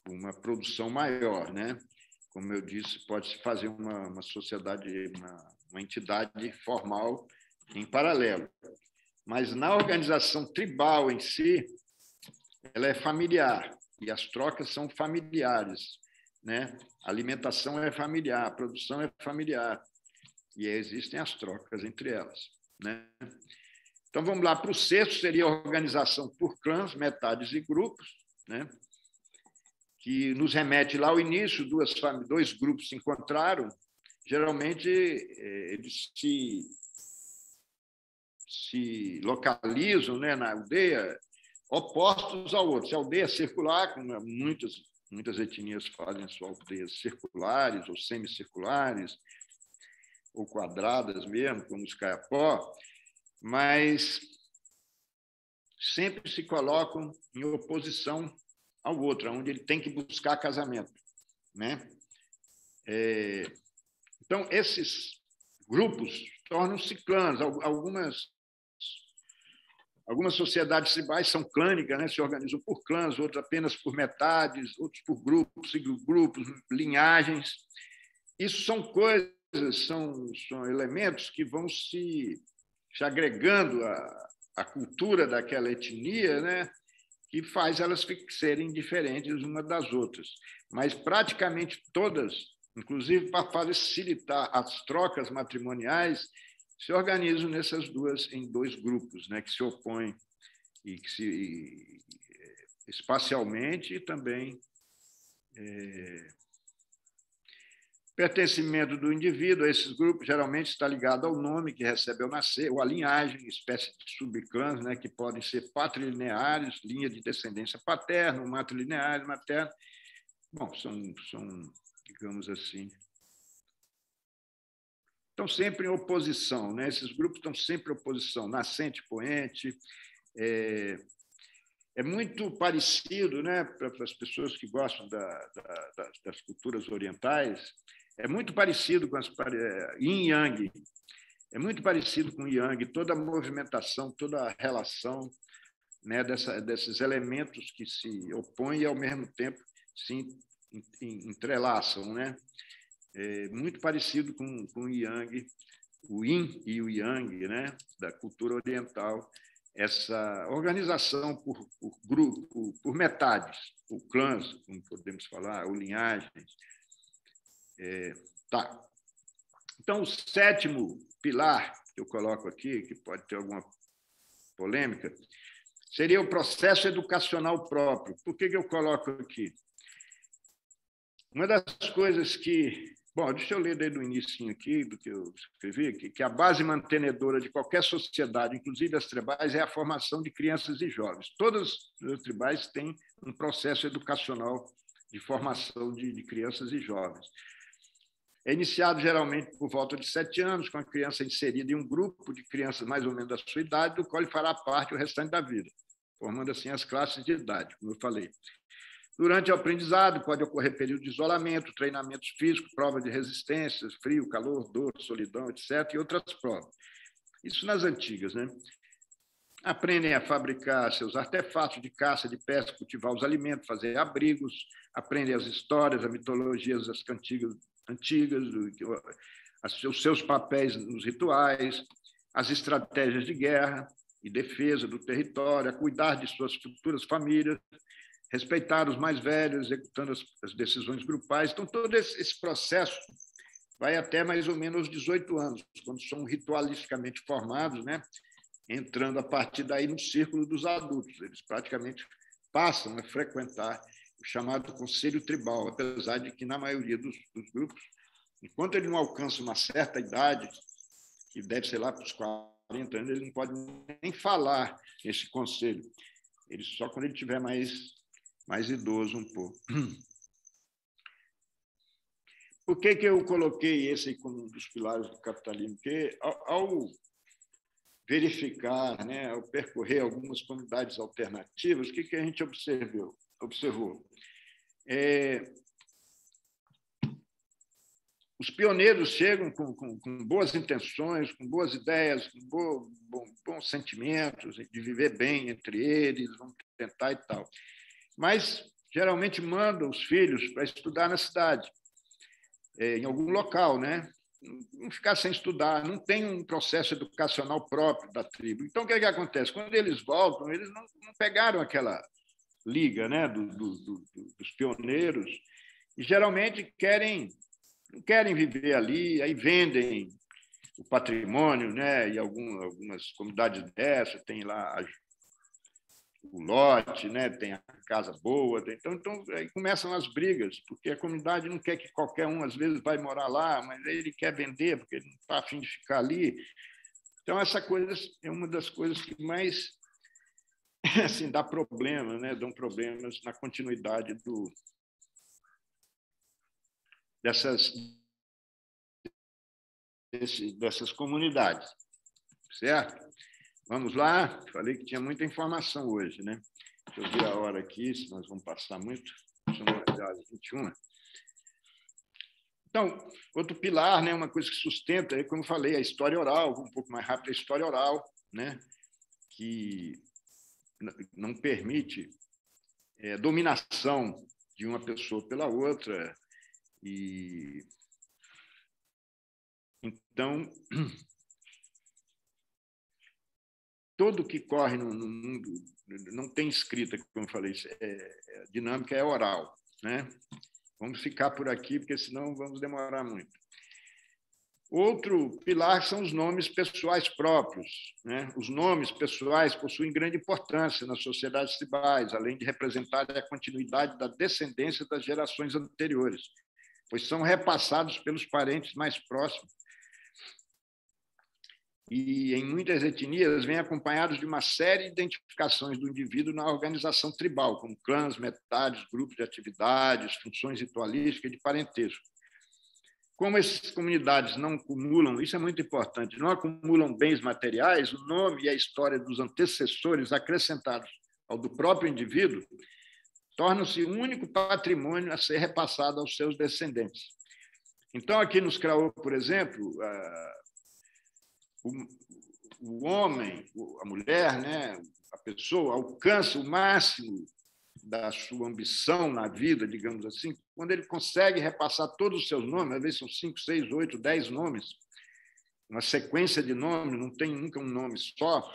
uma produção maior, né? Como eu disse, pode-se fazer uma sociedade, uma entidade formal em paralelo. Mas na organização tribal em si, ela é familiar e as trocas são familiares, né? A alimentação é familiar, a produção é familiar e existem as trocas entre elas, né? Então vamos lá para o sexto, seria a organização por clãs, metades e grupos, né? Que nos remete lá ao início, dois grupos se encontraram, geralmente eles se localizam, né, na aldeia, opostos ao outro. Se a aldeia é circular, como muitas etnias fazem suas aldeias circulares ou semicirculares, ou quadradas mesmo, como os Kayapó, mas sempre se colocam em oposição ao outro, onde ele tem que buscar casamento, né? Então, esses grupos tornam-se clãs. Algumas sociedades tribais são clânicas, né? Se organizam por clãs, outras apenas por metades, outros por grupos, subgrupos, linhagens. Isso são coisas, são elementos que vão se agregando à cultura daquela etnia, né? Que faz elas serem diferentes umas das outras. Mas praticamente todas, inclusive para facilitar as trocas matrimoniais, se organizam em dois grupos, né, que se opõem e que espacialmente e também pertencimento do indivíduo a esses grupos geralmente está ligado ao nome que recebe ao nascer, ou à linhagem, espécie de subclãs, né, que podem ser patrilineares, linha de descendência paterna, matrilineares, materna. Bom, são, digamos assim, estão sempre em oposição, né? Esses grupos estão sempre em oposição, nascente, poente. É muito parecido, né, para as pessoas que gostam das culturas orientais, é muito parecido com as yin e yang, é muito parecido com o yang, toda a movimentação, toda a relação, né, desses elementos que se opõem e, ao mesmo tempo, se entrelaçam, né? Muito parecido com o yang, o yin e o yang, né, da cultura oriental, essa organização por grupo, por metades, por clãs, como podemos falar, ou linhagens. Tá. Então, o sétimo pilar que eu coloco aqui, que pode ter alguma polêmica, seria o processo educacional próprio. Por que eu coloco aqui? Uma das coisas que... Bom, deixa eu ler desde o início aqui do que eu escrevi, que a base mantenedora de qualquer sociedade, inclusive as tribais, é a formação de crianças e jovens. Todas as tribais têm um processo educacional de formação de crianças e jovens. É iniciado geralmente por volta de 7 anos, com a criança inserida em um grupo de crianças mais ou menos da sua idade, do qual ele fará parte o restante da vida, formando assim as classes de idade, como eu falei. Durante o aprendizado, pode ocorrer período de isolamento, treinamentos físicos, prova de resistência, frio, calor, dor, solidão, etc., e outras provas. Isso nas antigas, né? aprendem a fabricar seus artefatos de caça, de pesca, cultivar os alimentos, fazer abrigos, aprendem as histórias, as mitologias das cantigas antigas, os seus papéis nos rituais, as estratégias de guerra e defesa do território, a cuidar de suas futuras famílias, respeitar os mais velhos, executando as decisões grupais. Então, todo esse processo vai até mais ou menos 18 anos, quando são ritualisticamente formados, né? Entrando a partir daí no círculo dos adultos. Eles praticamente passam a frequentar o chamado conselho tribal, apesar de que, na maioria dos grupos, enquanto ele não alcança uma certa idade, que deve ser lá para os 40 anos, ele não pode nem falar nesse conselho. Ele só quando ele tiver mais idoso um pouco. Por que eu coloquei esse aí como um dos pilares do capitalismo? Porque, ao verificar, né, ao percorrer algumas comunidades alternativas, o que a gente observou? Os pioneiros chegam com boas intenções, com boas ideias, com bons sentimentos, de viver bem entre eles, vão tentar e tal. Mas, geralmente, mandam os filhos para estudar na cidade, em algum local, né? Não ficar sem estudar, não tem um processo educacional próprio da tribo. Então, o que acontece? Quando eles voltam, eles não pegaram aquela liga, né, dos pioneiros, e geralmente não querem viver ali, aí vendem o patrimônio, né, e algumas comunidades dessas, tem lá o lote, né, tem a casa boa, então aí começam as brigas, porque a comunidade não quer que qualquer um, às vezes, vai morar lá, mas ele quer vender, porque ele não está a fim de ficar ali. Então, essa coisa é uma das coisas que mais assim, dá problema, né, dão problemas na continuidade dessas comunidades, certo? Vamos lá, falei que tinha muita informação hoje, né? Deixa eu ver a hora aqui, se nós vamos passar muito. São 21. Então, outro pilar, né, uma coisa que sustenta, como eu falei, a história oral, um pouco mais rápido, a história oral, né, que não permite dominação de uma pessoa pela outra. E então, tudo que corre no mundo não tem escrita, como eu falei, a dinâmica é oral, né? Vamos ficar por aqui, porque senão vamos demorar muito. Outro pilar são os nomes pessoais próprios, né? Os nomes pessoais possuem grande importância nas sociedades tribais, além de representar a continuidade da descendência das gerações anteriores, pois são repassados pelos parentes mais próximos. E, em muitas etnias, vêm acompanhados de uma série de identificações do indivíduo na organização tribal, como clãs, metades, grupos de atividades, funções ritualísticas e de parentesco. Como essas comunidades não acumulam, isso é muito importante, não acumulam bens materiais, o nome e a história dos antecessores acrescentados ao do próprio indivíduo tornam-se o único patrimônio a ser repassado aos seus descendentes. Então, aqui nos Craô, por exemplo, o homem, a mulher, né, a pessoa alcança o máximo da sua ambição na vida, digamos assim, quando ele consegue repassar todos os seus nomes, às vezes são 5, 6, 8, 10 nomes, uma sequência de nomes, não tem nunca um nome só,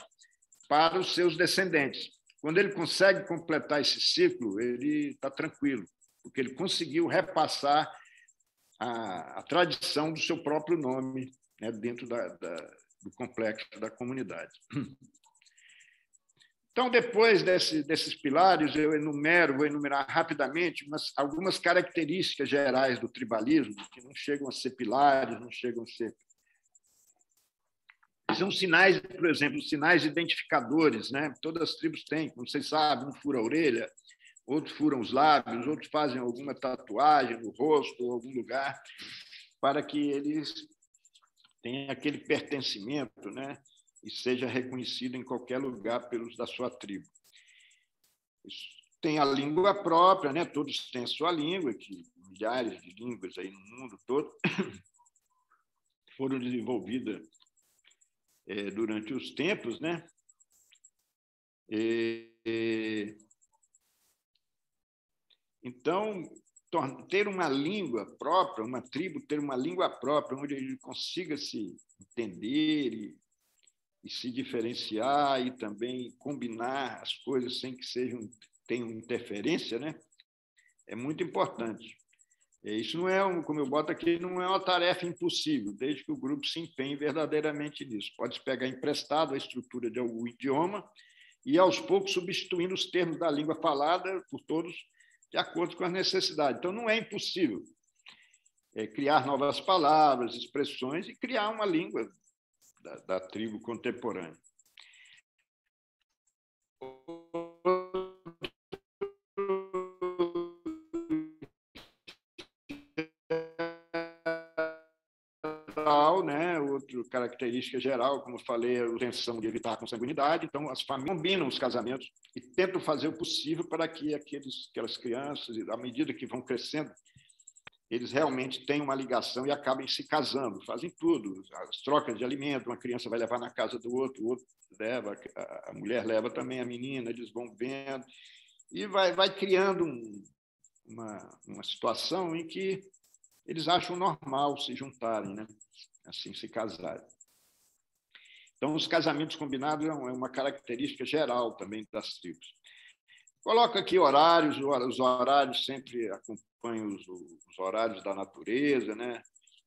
para os seus descendentes. Quando ele consegue completar esse ciclo, ele está tranquilo, porque ele conseguiu repassar a tradição do seu próprio nome, né, dentro do complexo da comunidade. Então, depois desses pilares, vou enumerar rapidamente algumas características gerais do tribalismo, que não chegam a ser pilares, não chegam a ser... São sinais, por exemplo, sinais identificadores, né? Todas as tribos têm, como vocês sabem, um fura a orelha, outros furam os lábios, outros fazem alguma tatuagem no rosto ou algum lugar, para que eles tenham aquele pertencimento, né? E seja reconhecido em qualquer lugar pelos da sua tribo. Tem a língua própria, né? Todos têm a sua língua, que milhares de línguas aí no mundo todo foram desenvolvidas durante os tempos, né? Então, ter uma língua própria, uma tribo ter uma língua própria, onde ele consiga se entender e se diferenciar e também combinar as coisas sem que tenham interferência, né? É muito importante. Isso não é, como eu boto aqui, não é uma tarefa impossível, desde que o grupo se empenhe verdadeiramente nisso. Pode pegar emprestado a estrutura de algum idioma e, aos poucos, substituindo os termos da língua falada por todos de acordo com as necessidades. Então, não é impossível criar novas palavras, expressões e criar uma língua da tribo contemporânea. Né? Outra característica geral, como eu falei, a intenção de evitar a consanguinidade. Então, as famílias combinam os casamentos e tentam fazer o possível para que aquelas crianças, à medida que vão crescendo, eles realmente tenham uma ligação e acabem se casando, fazem tudo, as trocas de alimento, uma criança vai levar na casa do outro, o outro leva, a mulher leva também a menina, eles vão vendo, e vai criando uma situação em que eles acham normal se juntarem, né? Assim, se casarem. Então, os casamentos combinados é uma característica geral também das tribos. Coloca aqui horários, os horários sempre acompanham os horários da natureza, né?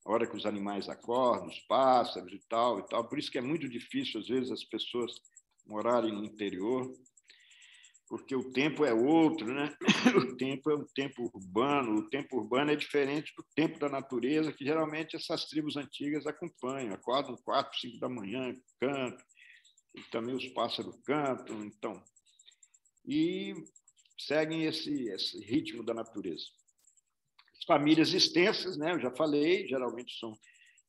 A hora que os animais acordam, os pássaros e tal. Por isso que é muito difícil, às vezes, as pessoas morarem no interior, porque o tempo é outro, né? O tempo é um tempo urbano, o tempo urbano é diferente do tempo da natureza, que geralmente essas tribos antigas acompanham, acordam 4, 5 da manhã, cantam, e também os pássaros cantam, então, e seguem esse ritmo da natureza. As famílias extensas, né? Eu já falei, geralmente são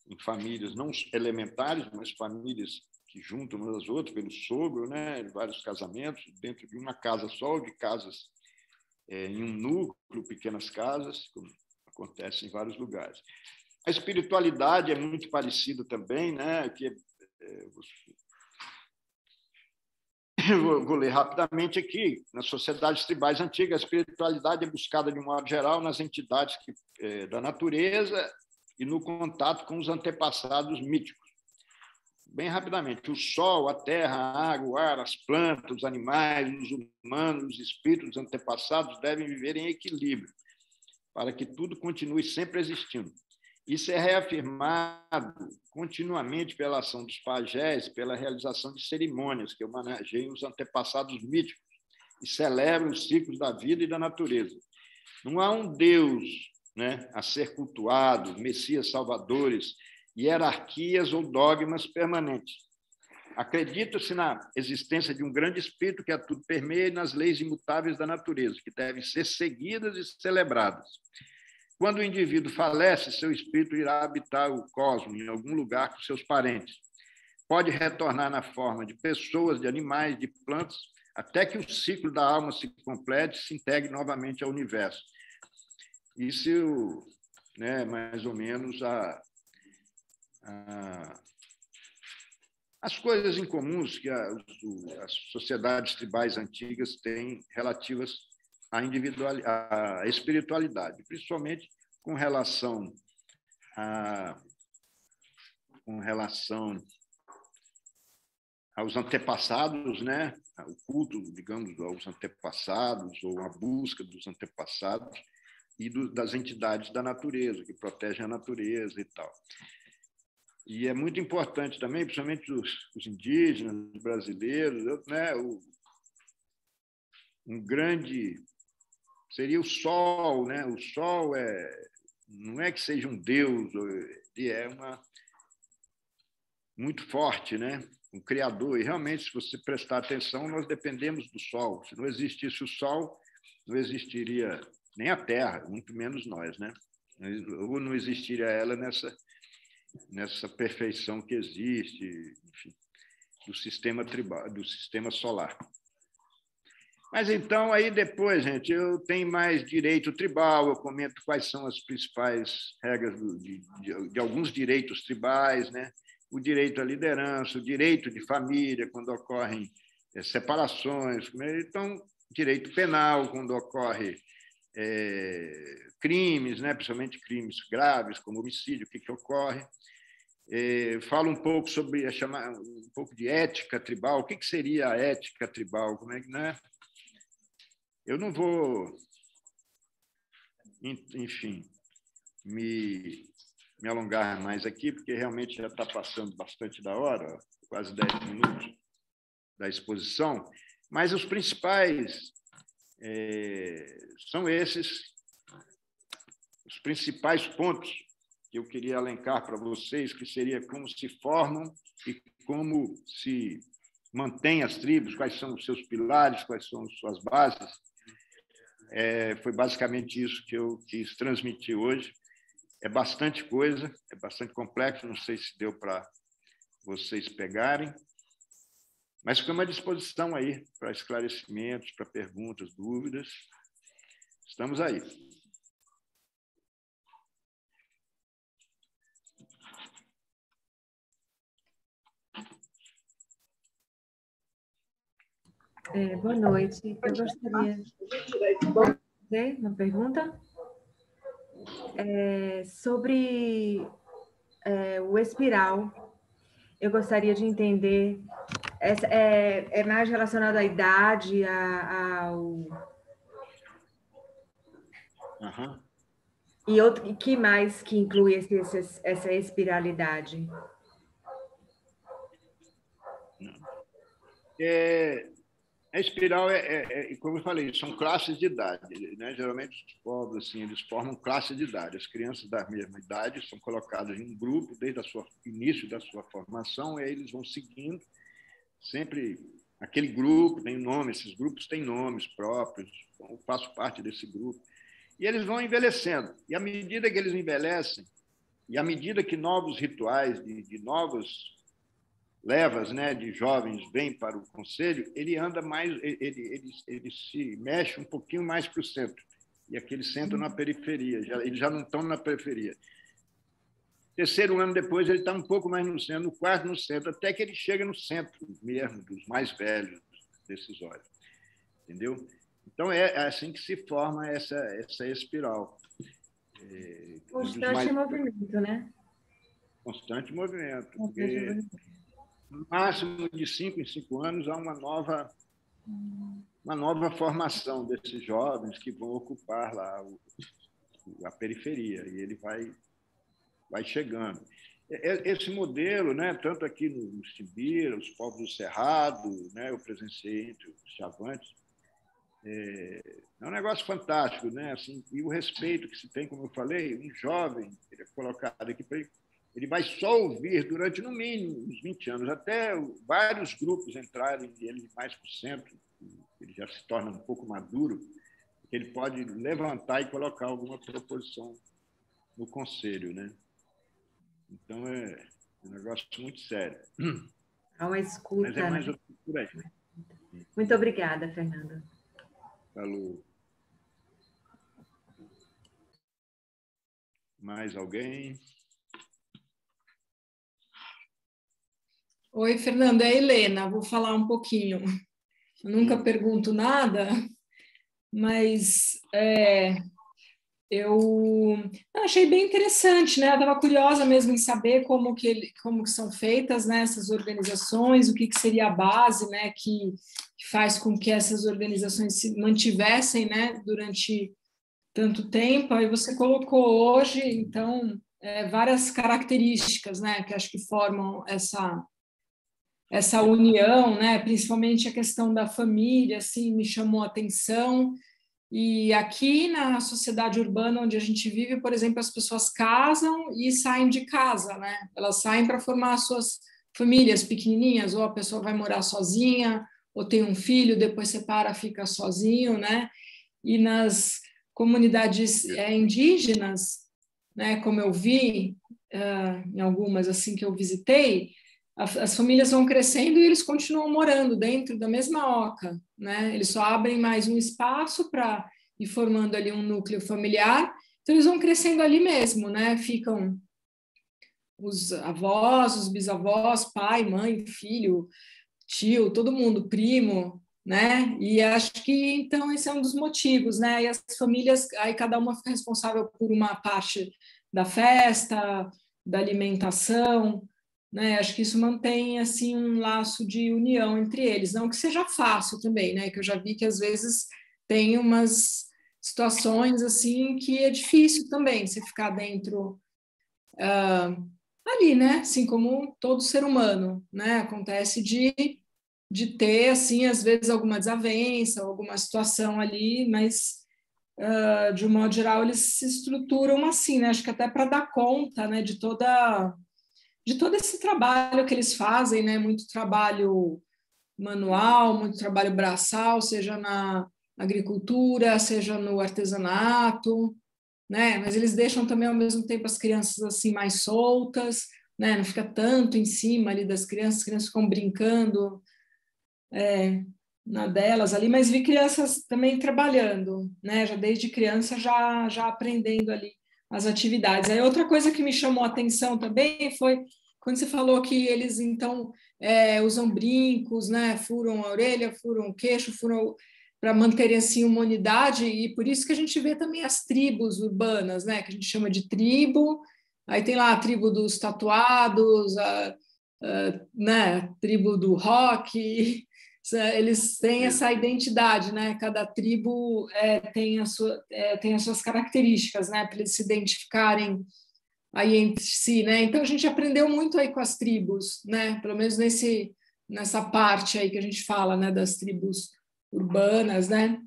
em famílias não elementares, mas famílias que juntam umas às outras pelo sogro, né? Vários casamentos dentro de uma casa só, ou de casas em um núcleo, pequenas casas, como acontece em vários lugares. A espiritualidade é muito parecida também, né? Vou ler rapidamente aqui. Nas sociedades tribais antigas, a espiritualidade é buscada, de um modo geral, nas entidades da natureza e no contato com os antepassados míticos. Bem rapidamente, o sol, a terra, a água, o ar, as plantas, os animais, os humanos, os espíritos antepassados devem viver em equilíbrio, para que tudo continue sempre existindo. Isso é reafirmado continuamente pela ação dos pajés, pela realização de cerimônias que homenageiam os antepassados míticos e celebram os ciclos da vida e da natureza. Não há um Deus, né, a ser cultuado, messias salvadores, hierarquias ou dogmas permanentes. Acredita-se na existência de um grande espírito que a tudo permeia e nas leis imutáveis da natureza, que devem ser seguidas e celebradas. Quando o indivíduo falece, seu espírito irá habitar o cosmos, em algum lugar com seus parentes. Pode retornar na forma de pessoas, de animais, de plantas, até que o ciclo da alma se complete e se integre novamente ao universo. Isso, né, mais ou menos as coisas incomuns que as sociedades tribais antigas têm relativas à espiritualidade, principalmente com relação aos antepassados, né? O culto, digamos, aos antepassados, ou a busca dos antepassados e das entidades da natureza, que protegem a natureza e tal. E é muito importante também, principalmente os indígenas, os brasileiros, né? Um grande seria o sol, né? O sol não é que seja um deus, ele é muito forte, né? Um criador. E realmente, se você prestar atenção, nós dependemos do sol. Se não existisse o sol, não existiria nem a Terra, muito menos nós, né? Ou não existiria ela nessa perfeição que existe, enfim, do sistema tribal, do sistema solar. Mas então, aí depois, gente, eu tenho mais direito tribal, eu comento quais são as principais regras de alguns direitos tribais, né? O direito à liderança, o direito de família, quando ocorrem separações. Então, direito penal, quando ocorre crimes, né, principalmente crimes graves, como homicídio, o que ocorre. Fala um pouco sobre um pouco de ética tribal. O que seria a ética tribal? Como é que, né? Eu não vou, enfim, me alongar mais aqui, porque realmente já está passando bastante da hora, quase 10 minutos da exposição, mas os principais são esses os principais pontos que eu queria elencar para vocês, que seria como se formam e como se mantêm as tribos, quais são os seus pilares, quais são as suas bases. Foi basicamente isso que eu quis transmitir hoje. É bastante coisa, é bastante complexo, não sei se deu para vocês pegarem, mas ficamos à disposição aí para esclarecimentos, para perguntas, dúvidas. Estamos aí. Boa noite. Eu gostaria de fazer uma pergunta sobre o espiral. Eu gostaria de entender, é mais relacionado à idade, ao... Uhum. E que mais que inclui essa espiralidade? A espiral como eu falei, são classes de idade, né? Geralmente os povos assim, eles formam classe de idade. As crianças da mesma idade são colocadas em um grupo desde o início da sua formação, e aí eles vão seguindo sempre aquele grupo tem nome, esses grupos têm nomes próprios. Eu faço parte desse grupo e eles vão envelhecendo. E à medida que eles envelhecem e à medida que novos rituais de novos levas, né, de jovens vêm para o conselho, ele anda mais, ele se mexe um pouquinho mais para o centro. E aqui eles sentam na periferia, eles já não estão na periferia. Terceiro ano depois, ele está um pouco mais no centro, no quarto no centro, até que ele chega no centro mesmo, dos mais velhos decisórios. Entendeu? Então, é assim que se forma essa espiral. Constante movimento, né? Constante movimento. Porque no máximo de 5 em 5 anos há uma nova formação desses jovens que vão ocupar lá a periferia, e ele vai chegando. Esse modelo, né, tanto aqui nos Timbira, os povos do Cerrado, né, eu presenciei entre os chavantes, é um negócio fantástico, né? Assim, e o respeito que se tem, como eu falei, um jovem, ele é colocado aqui para ele vai só ouvir durante, no mínimo, uns 20 anos, até vários grupos entrarem e ele mais para o centro, ele já se torna um pouco maduro, ele pode levantar e colocar alguma proposição no conselho, né? Então, é um negócio muito sério. Há uma escuta. Mas é mais por aí. Muito obrigada, Fernando. Falou. Mais alguém? Oi, Fernando, é a Helena, vou falar um pouquinho. Eu nunca pergunto nada, mas eu achei bem interessante, né? Eu estava curiosa mesmo em saber como que são feitas, né, essas organizações, o que seria a base, né, que faz com que essas organizações se mantivessem, né, durante tanto tempo. Aí você colocou hoje, então, várias características, né, que acho que formam essa união, né, principalmente a questão da família, assim, me chamou a atenção. E aqui na sociedade urbana onde a gente vive, por exemplo, as pessoas casam e saem de casa, né? Elas saem para formar as suas famílias pequenininhas, ou a pessoa vai morar sozinha, ou tem um filho, depois separa, fica sozinho, né? E nas comunidades indígenas, né, como eu vi em algumas assim que eu visitei, as famílias vão crescendo e eles continuam morando dentro da mesma oca, né? Eles só abrem mais um espaço para ir formando ali um núcleo familiar, então eles vão crescendo ali mesmo, né? Ficam os avós, os bisavós, pai, mãe, filho, tio, todo mundo, primo, né? E acho que, então, esse é um dos motivos, né? E as famílias, aí cada uma fica responsável por uma parte da festa, da alimentação, né? Acho que isso mantém, assim, um laço de união entre eles. Não que seja fácil também, né? Que eu já vi que, às vezes, tem umas situações, assim, que é difícil também você ficar dentro... ali, né? Assim como todo ser humano, né? Acontece de ter, assim, às vezes alguma desavença, alguma situação ali, mas de um modo geral eles se estruturam assim, né? Acho que até para dar conta, né? De todo esse trabalho que eles fazem, né? Muito trabalho manual, muito trabalho braçal, seja na agricultura, seja no artesanato, né? Mas eles deixam também ao mesmo tempo as crianças assim mais soltas, né? Não fica tanto em cima ali das crianças, as crianças ficam brincando na delas ali, mas vi crianças também trabalhando, né? Já desde criança já aprendendo ali as atividades. Aí outra coisa que me chamou a atenção também foi quando você falou que eles então usam brincos, né? Furam a orelha, furam o queixo, furam para manterem assim uma unidade, e por isso que a gente vê também as tribos urbanas, né? Que a gente chama de tribo. Aí tem lá a tribo dos tatuados, né? A tribo do rock. Eles têm essa identidade, né? Cada tribo tem as suas características, né? Para eles se identificarem aí entre si, né? Então a gente aprendeu muito aí com as tribos, né? Pelo menos nessa parte aí que a gente fala, né? Das tribos urbanas, né?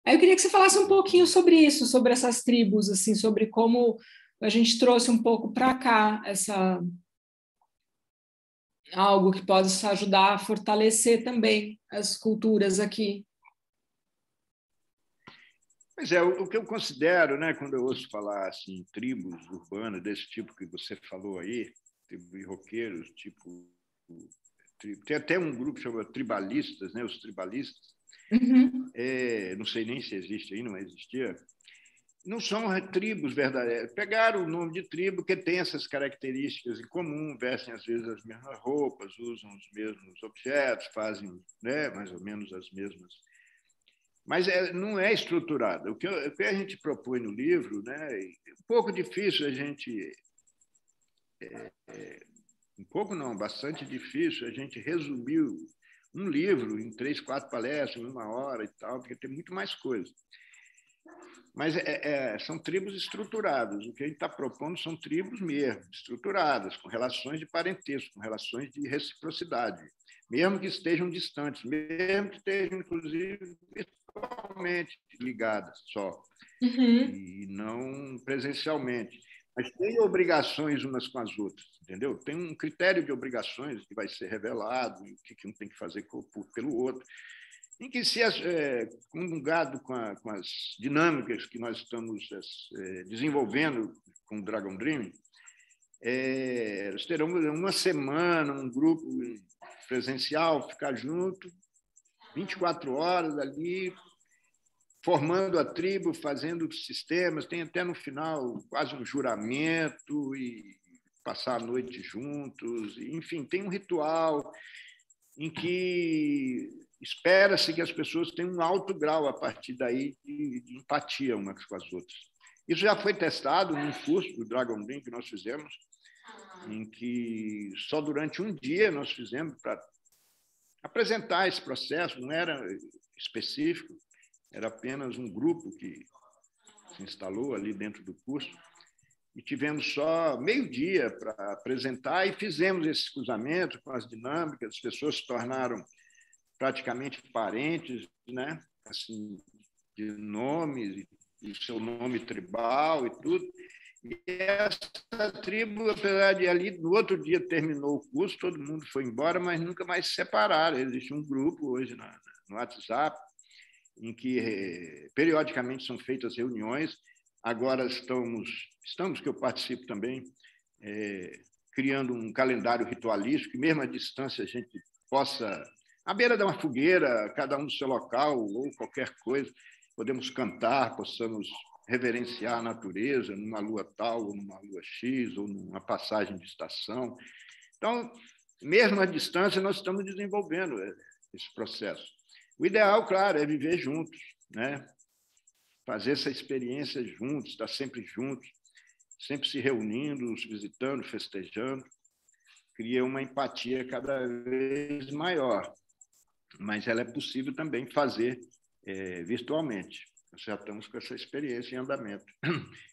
Aí eu queria que você falasse um pouquinho sobre isso, sobre essas tribos, assim, sobre como a gente trouxe um pouco para cá algo que possa ajudar a fortalecer também as culturas aqui. Pois é, o que eu considero, né, quando eu ouço falar assim, tribos urbanas desse tipo que você falou aí, tribo de roqueiros, tem até um grupo chamado tribalistas, né, os tribalistas, não sei nem se existe aí, não existia. Não são tribos verdadeiras. Pegaram o nome de tribo que tem essas características em comum, vestem às vezes as mesmas roupas, usam os mesmos objetos, fazem, né, mais ou menos as mesmas. Mas não é estruturado. O que a gente propõe no livro, né, é um pouco difícil a gente... um pouco não, bastante difícil a gente resumir um livro em 3, 4 palestras, em 1 hora e tal, porque tem muito mais coisa. Mas são tribos estruturadas. O que a gente está propondo são tribos mesmo, estruturadas, com relações de parentesco, com relações de reciprocidade, mesmo que estejam distantes, mesmo que estejam, inclusive, virtualmente ligadas só, e não presencialmente. Mas tem obrigações umas com as outras, entendeu? Tem um critério de obrigações que vai ser revelado, o que um tem que fazer pelo outro, em que se comungado com as dinâmicas que nós estamos desenvolvendo com o Dragon Dream, eles terão uma semana, um grupo presencial, ficar junto, 24 horas ali, formando a tribo, fazendo sistemas, tem até no final quase um juramento e passar a noite juntos, enfim, tem um ritual em que espera-se que as pessoas tenham um alto grau, a partir daí, de empatia umas com as outras. Isso já foi testado num curso do Dragon Dream que nós fizemos, em que só durante um dia nós fizemos para apresentar esse processo, não era específico, era apenas um grupo que se instalou ali dentro do curso, e tivemos só meio-dia para apresentar e fizemos esse cruzamento com as dinâmicas, as pessoas se tornaram praticamente parentes, né? Assim, de nomes, e seu nome tribal e tudo. E essa tribo, apesar de ali, no outro dia terminou o curso, todo mundo foi embora, mas nunca mais se separaram. Existe um grupo hoje no WhatsApp, em que periodicamente são feitas reuniões. Agora estamos que eu participo também, criando um calendário ritualístico, que mesmo à distância a gente possa, à beira de uma fogueira, cada um no seu local, ou qualquer coisa, podemos cantar, possamos reverenciar a natureza numa lua tal, ou numa lua X, ou numa passagem de estação. Então, Mesmo à distância, nós estamos desenvolvendo esse processo. O ideal, claro, é viver juntos, né? Fazer essa experiência juntos, estar sempre juntos, sempre se reunindo, se visitando, festejando, cria uma empatia cada vez maior. Mas ela é possível também fazer virtualmente. Nós já estamos com essa experiência em andamento.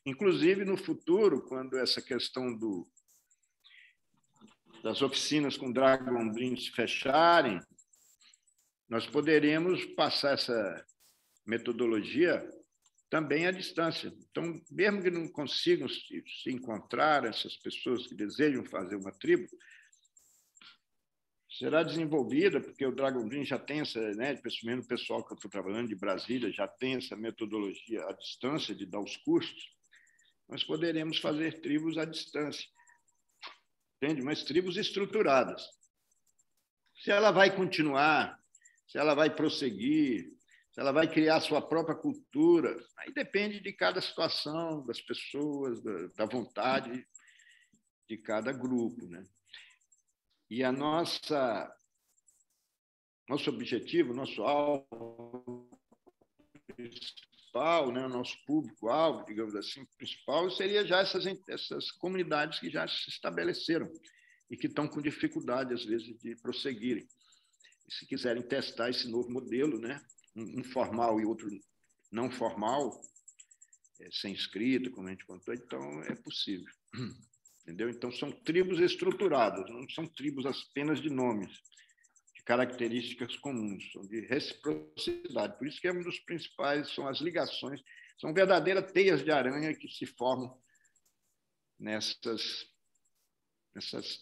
Inclusive, no futuro, quando essa questão das oficinas com Dragon Dream se fecharem, nós poderemos passar essa metodologia também à distância. Então, mesmo que não consigam se encontrar, essas pessoas que desejam fazer uma tribo, será desenvolvida, porque o Dragon Dream já tem essa, né, mesmo o pessoal que eu estou trabalhando de Brasília já tem essa metodologia à distância de dar os cursos, nós poderemos fazer tribos à distância. Entende? Mas tribos estruturadas. Se ela vai continuar, se ela vai prosseguir, se ela vai criar sua própria cultura, aí depende de cada situação, das pessoas, da vontade de cada grupo, né? E nosso objetivo, nosso alvo principal, né, o nosso público-alvo, digamos assim, principal, seria já essas comunidades que já se estabeleceram e que estão com dificuldade, às vezes, de prosseguirem. E se quiserem testar esse novo modelo, né, um formal e outro não formal, sem escrita, como a gente contou, então é possível. Entendeu? Então, são tribos estruturadas, não são tribos apenas de nomes, de características comuns, são de reciprocidade. Por isso que é um dos principais, são as ligações, são verdadeiras teias de aranha que se formam nessas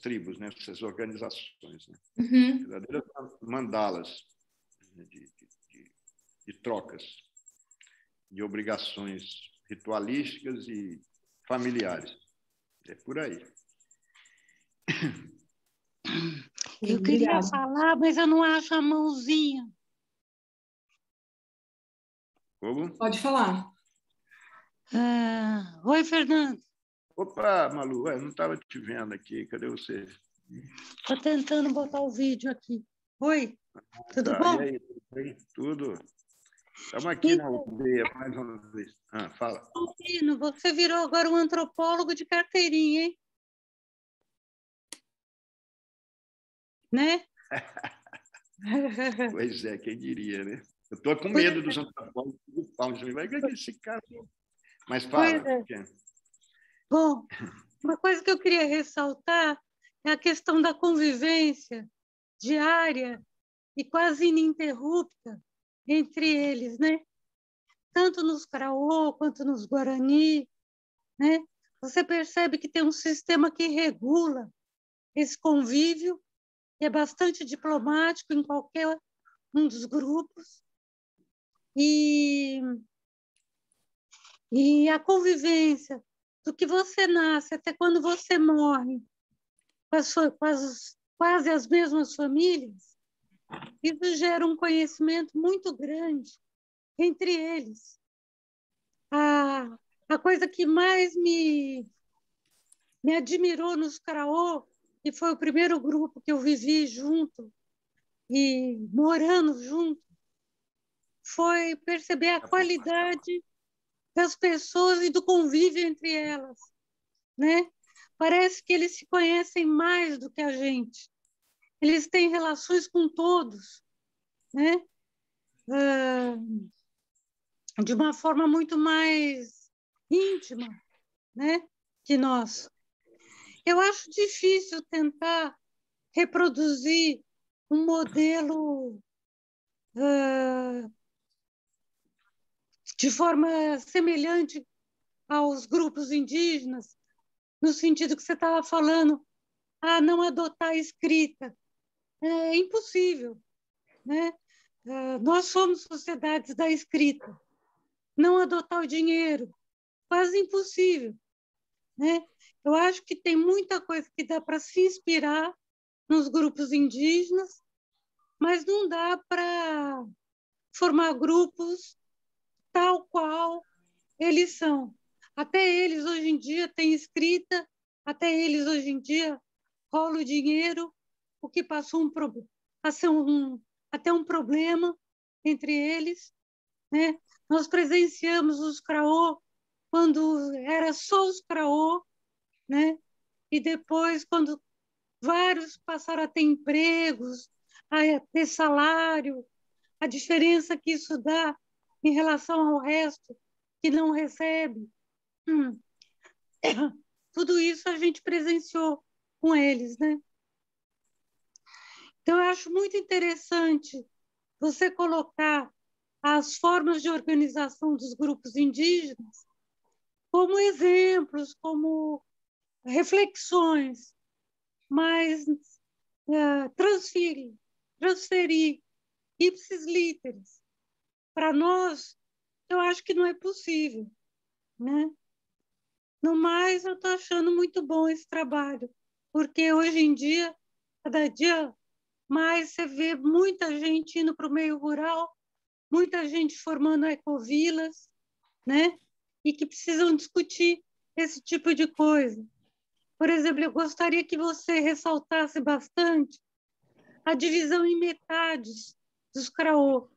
tribos, nessas organizações. Né? Uhum. Verdadeiras mandalas de trocas, de obrigações ritualísticas e familiares. É por aí. Eu queria falar, mas eu não acho a mãozinha. Como? Pode falar. Oi, Fernando. Opa, Malu, eu não estava te vendo aqui. Cadê você? Estou tentando botar o vídeo aqui. Oi, tudo bom? E aí, tudo bem? Tudo. Estamos aqui na aldeia, mais uma vez. Fala. Menino, você virou agora um antropólogo de carteirinha, hein? Né? Pois é, quem diria, né? Eu estou com medo dos antropólogos do pau. Vai que esse cara... Mas fala. Bom, uma coisa que eu queria ressaltar é a questão da convivência diária e quase ininterrupta entre eles, né? Tanto nos Karaô quanto nos Guarani, né? Você percebe que tem um sistema que regula esse convívio, que é bastante diplomático em qualquer um dos grupos, e a convivência do que você nasce até quando você morre com quase as mesmas famílias, isso gera um conhecimento muito grande entre eles. A coisa que mais me admirou nos Karaô, que foi o primeiro grupo que eu vivi junto e morando junto, foi perceber a qualidade das pessoas e do convívio entre elas, né? Parece que eles se conhecem mais do que a gente. Eles têm relações com todos, né? De uma forma muito mais íntima, né? Que nós. Eu acho difícil tentar reproduzir um modelo de forma semelhante aos grupos indígenas, no sentido que você estava falando, não adotar a escrita. É impossível, né? Nós somos sociedades da escrita. Não adotar o dinheiro, quase impossível, né? Eu acho que tem muita coisa que dá para se inspirar nos grupos indígenas, mas não dá para formar grupos tal qual eles são. Até eles, hoje em dia, têm escrita, até eles, hoje em dia, rola o dinheiro, o que passou a ser até um problema entre eles, né? Nós presenciamos os CRAO quando era só os CRAO, né? E depois, quando vários passaram a ter empregos, a ter salário, a diferença que isso dá em relação ao resto que não recebe. Tudo isso a gente presenciou com eles, né? Então, eu acho muito interessante você colocar as formas de organização dos grupos indígenas como exemplos, como reflexões, mas transferir ipsis literis para nós, eu acho que não é possível, né? No mais, eu estou achando muito bom esse trabalho, porque hoje em dia, cada dia mais você vê muita gente indo para o meio rural, muita gente formando ecovilas, né? E que precisam discutir esse tipo de coisa. Por exemplo, eu gostaria que você ressaltasse bastante a divisão em metades dos CRAO.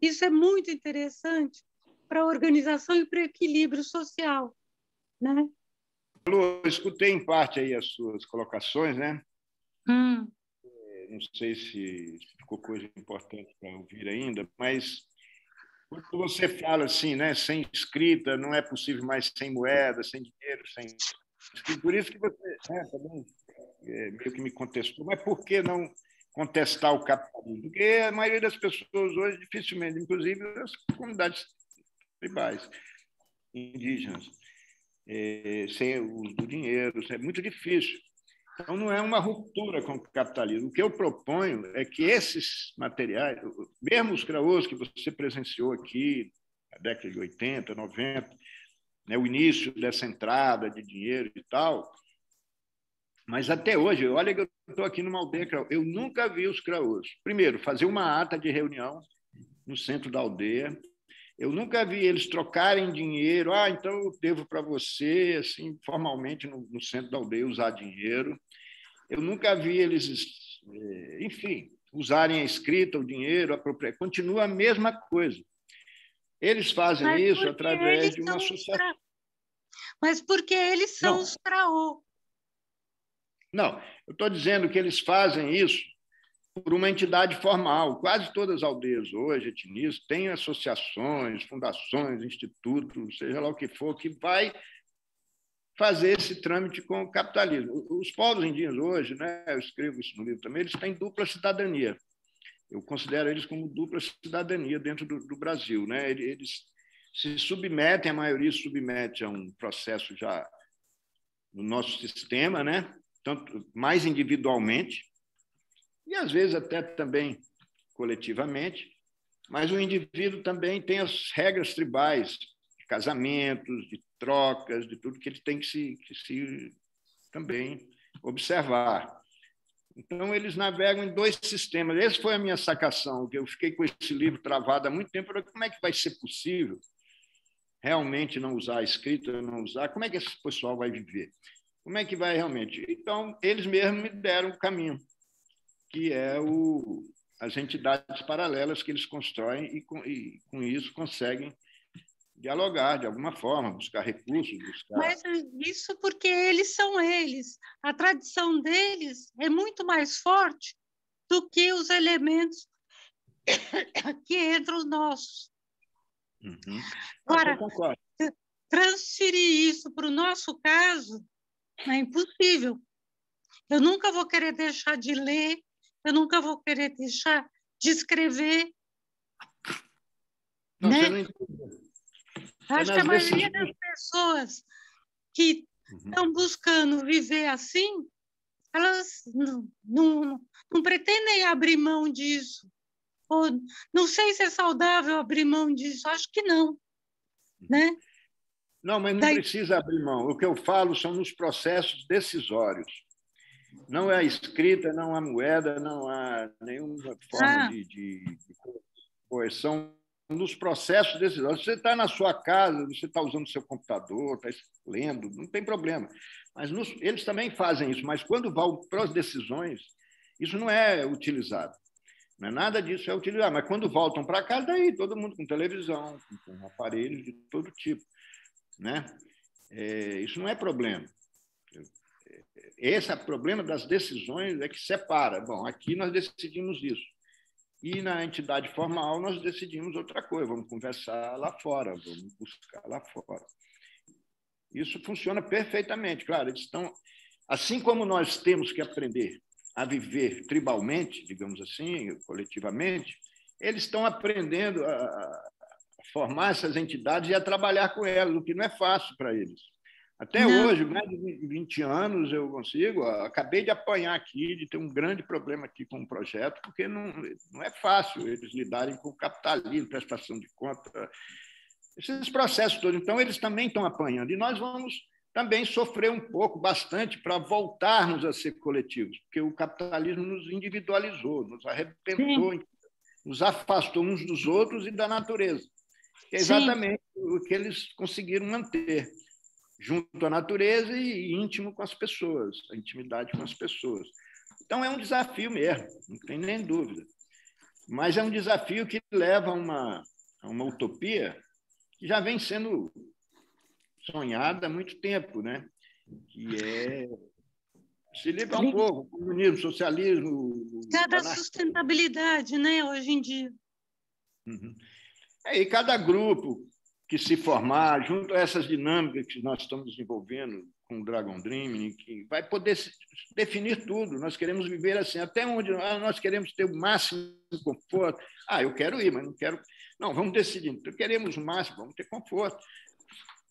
Isso é muito interessante para a organização e para o equilíbrio social, né? Lu, eu escutei em parte aí as suas colocações, né? Não sei se ficou coisa importante para ouvir ainda, mas quando você fala assim, né, sem escrita, não é possível mais sem moeda, sem dinheiro, sem escrita. Por isso que você também meio que me contestou. Mas por que não contestar o capitalismo? Porque a maioria das pessoas hoje, dificilmente, inclusive as comunidades tribais, indígenas, sem o uso do dinheiro, é muito difícil. Então, não é uma ruptura com o capitalismo. O que eu proponho é que esses materiais, mesmo os CRAOs que você presenciou aqui, na década de 80, 90, né, o início dessa entrada de dinheiro e tal, mas até hoje, olha que eu estou aqui numa aldeia CRAO, eu nunca vi os CRAOs. Primeiro, fazer uma ata de reunião no centro da aldeia. Eu nunca vi eles trocarem dinheiro. Então eu devo para você, assim, formalmente, no centro da aldeia, usar dinheiro. Eu nunca vi eles, enfim, usarem a escrita, o dinheiro, apropriar. Continua a mesma coisa. Eles fazem isso através de uma associação. Mas porque eles são os CRAO. Não, eu estou dizendo que eles fazem isso por uma entidade formal. Quase todas as aldeias hoje, etnistas, têm associações, fundações, institutos, seja lá o que for, que vai fazer esse trâmite com o capitalismo. Os povos indígenas hoje, né, eu escrevo isso no livro também, eles têm dupla cidadania. Eu considero eles como dupla cidadania dentro do Brasil, né? Eles se submetem, a maioria se submete a um processo já no nosso sistema, né? Tanto mais individualmente, e às vezes até também coletivamente, mas o indivíduo também tem as regras tribais de casamentos, de trocas, de tudo que ele tem que se também observar. Então, eles navegam em dois sistemas. Essa foi a minha sacação, que eu fiquei com esse livro travado há muito tempo. Como é que vai ser possível realmente não usar a escrita, não usar? Como é que esse pessoal vai viver? Como é que vai realmente? Então, eles mesmos me deram o caminho, que é as entidades paralelas que eles constroem e com isso conseguem dialogar de alguma forma, buscar recursos, Mas isso porque eles são eles. A tradição deles é muito mais forte do que os elementos que entram os nossos. Uhum. Agora, transferir isso para o nosso caso é impossível. Eu nunca vou querer deixar de ler, eu nunca vou querer deixar de escrever. Não, né? Você não entendeu. Acho que a maioria das pessoas que estão buscando viver assim, elas não pretendem abrir mão disso. Ou, não sei se é saudável abrir mão disso, acho que não. Né? Não, mas não precisa abrir mão. O que eu falo são nos processos decisórios. Não é a escrita, não há moeda, não há nenhuma forma de coerção. Nos processos decisórios. Você está na sua casa, você está usando o seu computador, está lendo, não tem problema. Mas eles também fazem isso, mas quando vão para as decisões, Isso não é utilizado. Não é nada disso é utilizado. Mas quando voltam para casa, daí todo mundo com televisão, com aparelhos de todo tipo, né? Isso não é problema. Esse é o problema das decisões, é que separa. Bom, aqui nós decidimos isso. E na entidade formal nós decidimos outra coisa. Vamos conversar lá fora, vamos buscar lá fora. Isso funciona perfeitamente. Claro, eles estão... Assim como nós temos que aprender a viver tribalmente, digamos assim, coletivamente, eles estão aprendendo a formar essas entidades e a trabalhar com elas, o que não é fácil para eles. Até hoje, mais de 20 anos eu consigo, acabei de apanhar aqui, de ter um grande problema aqui com o projeto, porque não é fácil eles lidarem com o capitalismo, prestação de conta, esses processos todos. Então, eles também estão apanhando. E nós vamos também sofrer um pouco, bastante, para voltarmos a ser coletivos, porque o capitalismo nos individualizou, nos arrebentou, sim, nos afastou uns dos outros e da natureza. Que é exatamente sim, o que eles conseguiram manter, junto à natureza e íntimo com as pessoas, a intimidade com as pessoas. Então, é um desafio mesmo, não tem nem dúvida. Mas é um desafio que leva a uma utopia que já vem sendo sonhada há muito tempo, né? Que é se livrar um pouco, o comunismo, o socialismo... Da sustentabilidade, né, hoje em dia. Uhum. E cada grupo que se formar, junto a essas dinâmicas que nós estamos desenvolvendo com o Dragon Dreaming, que vai poder definir tudo. Nós queremos viver assim, até onde nós queremos ter o máximo de conforto. Eu quero ir, mas não quero... Não, vamos decidir. Então, queremos o máximo, vamos ter conforto.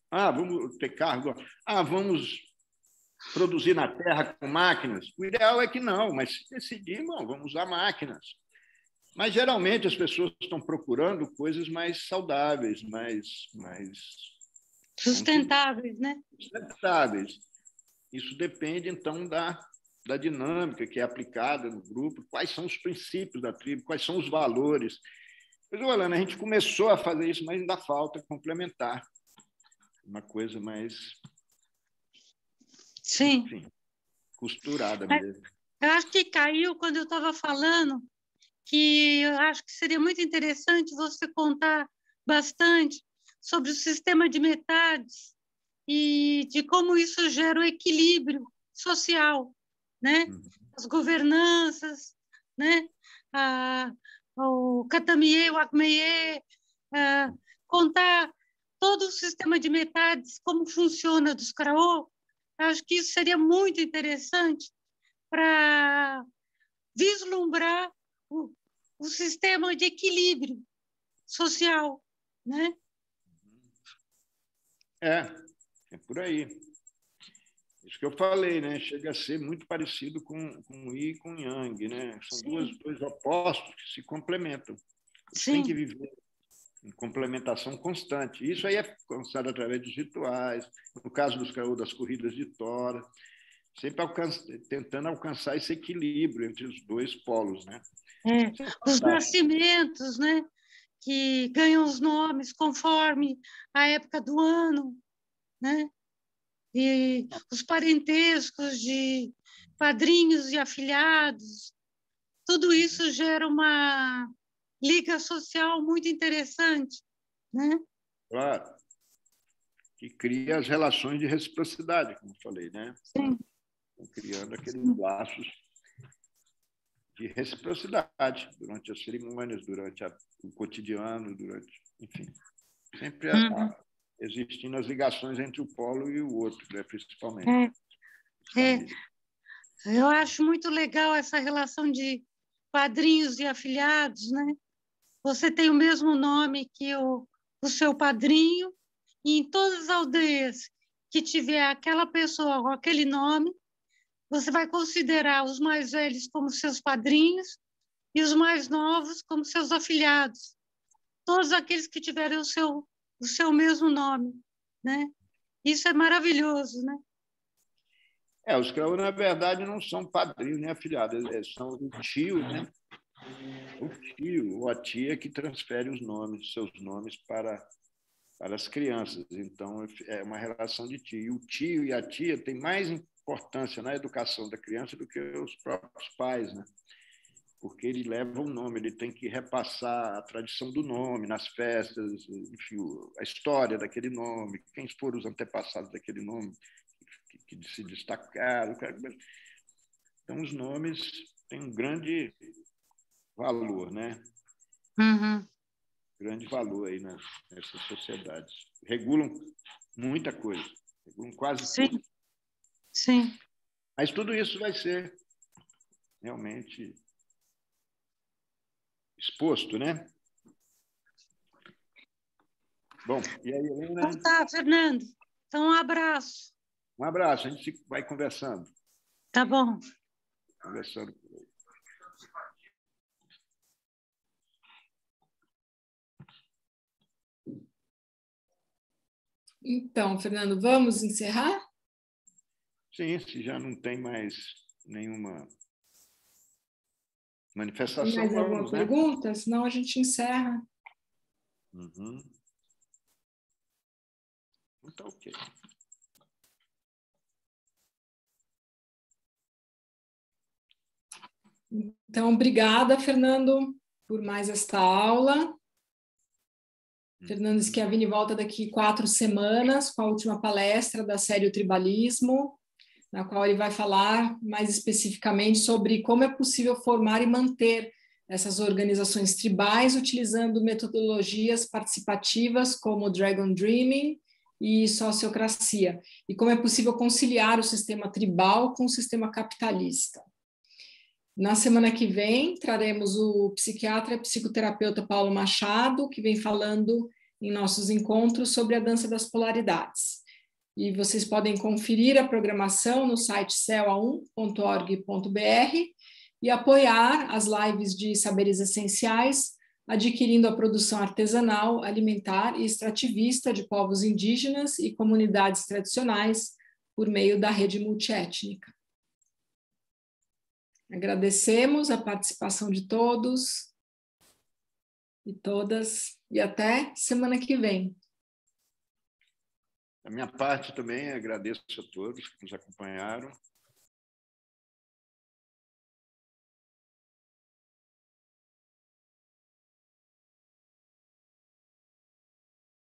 Vamos ter cargo. Vamos produzir na terra com máquinas. O ideal é que não, mas se decidir, não, vamos usar máquinas. Mas, geralmente, as pessoas estão procurando coisas mais saudáveis, mais sustentáveis, né? Sustentáveis. Isso depende, então, da dinâmica que é aplicada no grupo, quais são os princípios da tribo, quais são os valores. Pois, Alana, a gente começou a fazer isso, mas ainda falta complementar. Uma coisa mais... Sim. Enfim, costurada mesmo. Eu acho que caiu quando eu estava falando que eu acho que seria muito interessante você contar bastante sobre o sistema de metades e de como isso gera o equilíbrio social, né? As governanças, né? O Katamiê, o Acmeiê, contar todo o sistema de metades, como funciona dos Karaô. Acho que isso seria muito interessante para vislumbrar o sistema de equilíbrio social, né? É por aí. Isso que eu falei, né? Chega a ser muito parecido com Yin e com Yang, né? São dois opostos que se complementam. Você tem que viver em complementação constante. Isso aí é conquistado através dos rituais, no caso das corridas de tora, sempre tentando alcançar esse equilíbrio entre os dois polos, né? Os nascimentos, né? Que ganham os nomes conforme a época do ano, né? E os parentescos de padrinhos e afilhados, tudo isso gera uma liga social muito interessante, né? Claro. Que cria as relações de reciprocidade, como eu falei, né? Sim. Criando aqueles laços de reciprocidade durante as cerimônias, durante o cotidiano, enfim, sempre existindo as ligações entre o polo e o outro, né, principalmente. Eu acho muito legal essa relação de padrinhos e afilhados, né? Você tem o mesmo nome que o seu padrinho, e em todas as aldeias que tiver aquela pessoa com aquele nome, você vai considerar os mais velhos como seus padrinhos e os mais novos como seus afilhados. Todos aqueles que tiverem o seu mesmo nome, né? Isso é maravilhoso, né? Os Karaô, na verdade, não são padrinhos nem afilhados, são o tio, né? O tio ou a tia que transfere seus nomes para para as crianças. Então, é uma relação de tio. E o tio e a tia têm mais importância na educação da criança do que os próprios pais, né? Porque ele leva o nome, ele tem que repassar a tradição do nome nas festas, enfim, a história daquele nome, quem foram os antepassados daquele nome que se destacaram. Então, os nomes têm um grande valor, né? Uhum. Grande valor aí nessas sociedades. Regulam muita coisa, regulam quase tudo. Sim. Mas tudo isso vai ser realmente exposto, né? Bom, e aí, Helena? Então tá, Fernando. Então, um abraço. Um abraço, a gente vai conversando. Tá bom. Conversando. Então, Fernando, vamos encerrar? Sim, se já não tem mais nenhuma manifestação, Tem mais alguma vamos, né? pergunta? Senão a gente encerra. Uhum. Então, ok. Então, obrigada, Fernando, por mais esta aula. Fernando Schiavini volta daqui 4 semanas com a última palestra da série O Tribalismo, na qual ele vai falar mais especificamente sobre como é possível formar e manter essas organizações tribais utilizando metodologias participativas como Dragon Dreaming e sociocracia, e como é possível conciliar o sistema tribal com o sistema capitalista. Na semana que vem, traremos o psiquiatra e psicoterapeuta Paulo Machado, que vem falando em nossos encontros sobre a dança das polaridades. E vocês podem conferir a programação no site cela1.org.br e apoiar as lives de Saberes Essenciais, adquirindo a produção artesanal, alimentar e extrativista de povos indígenas e comunidades tradicionais por meio da rede multiétnica. Agradecemos a participação de todos e todas, e até semana que vem. Da minha parte também, agradeço a todos que nos acompanharam.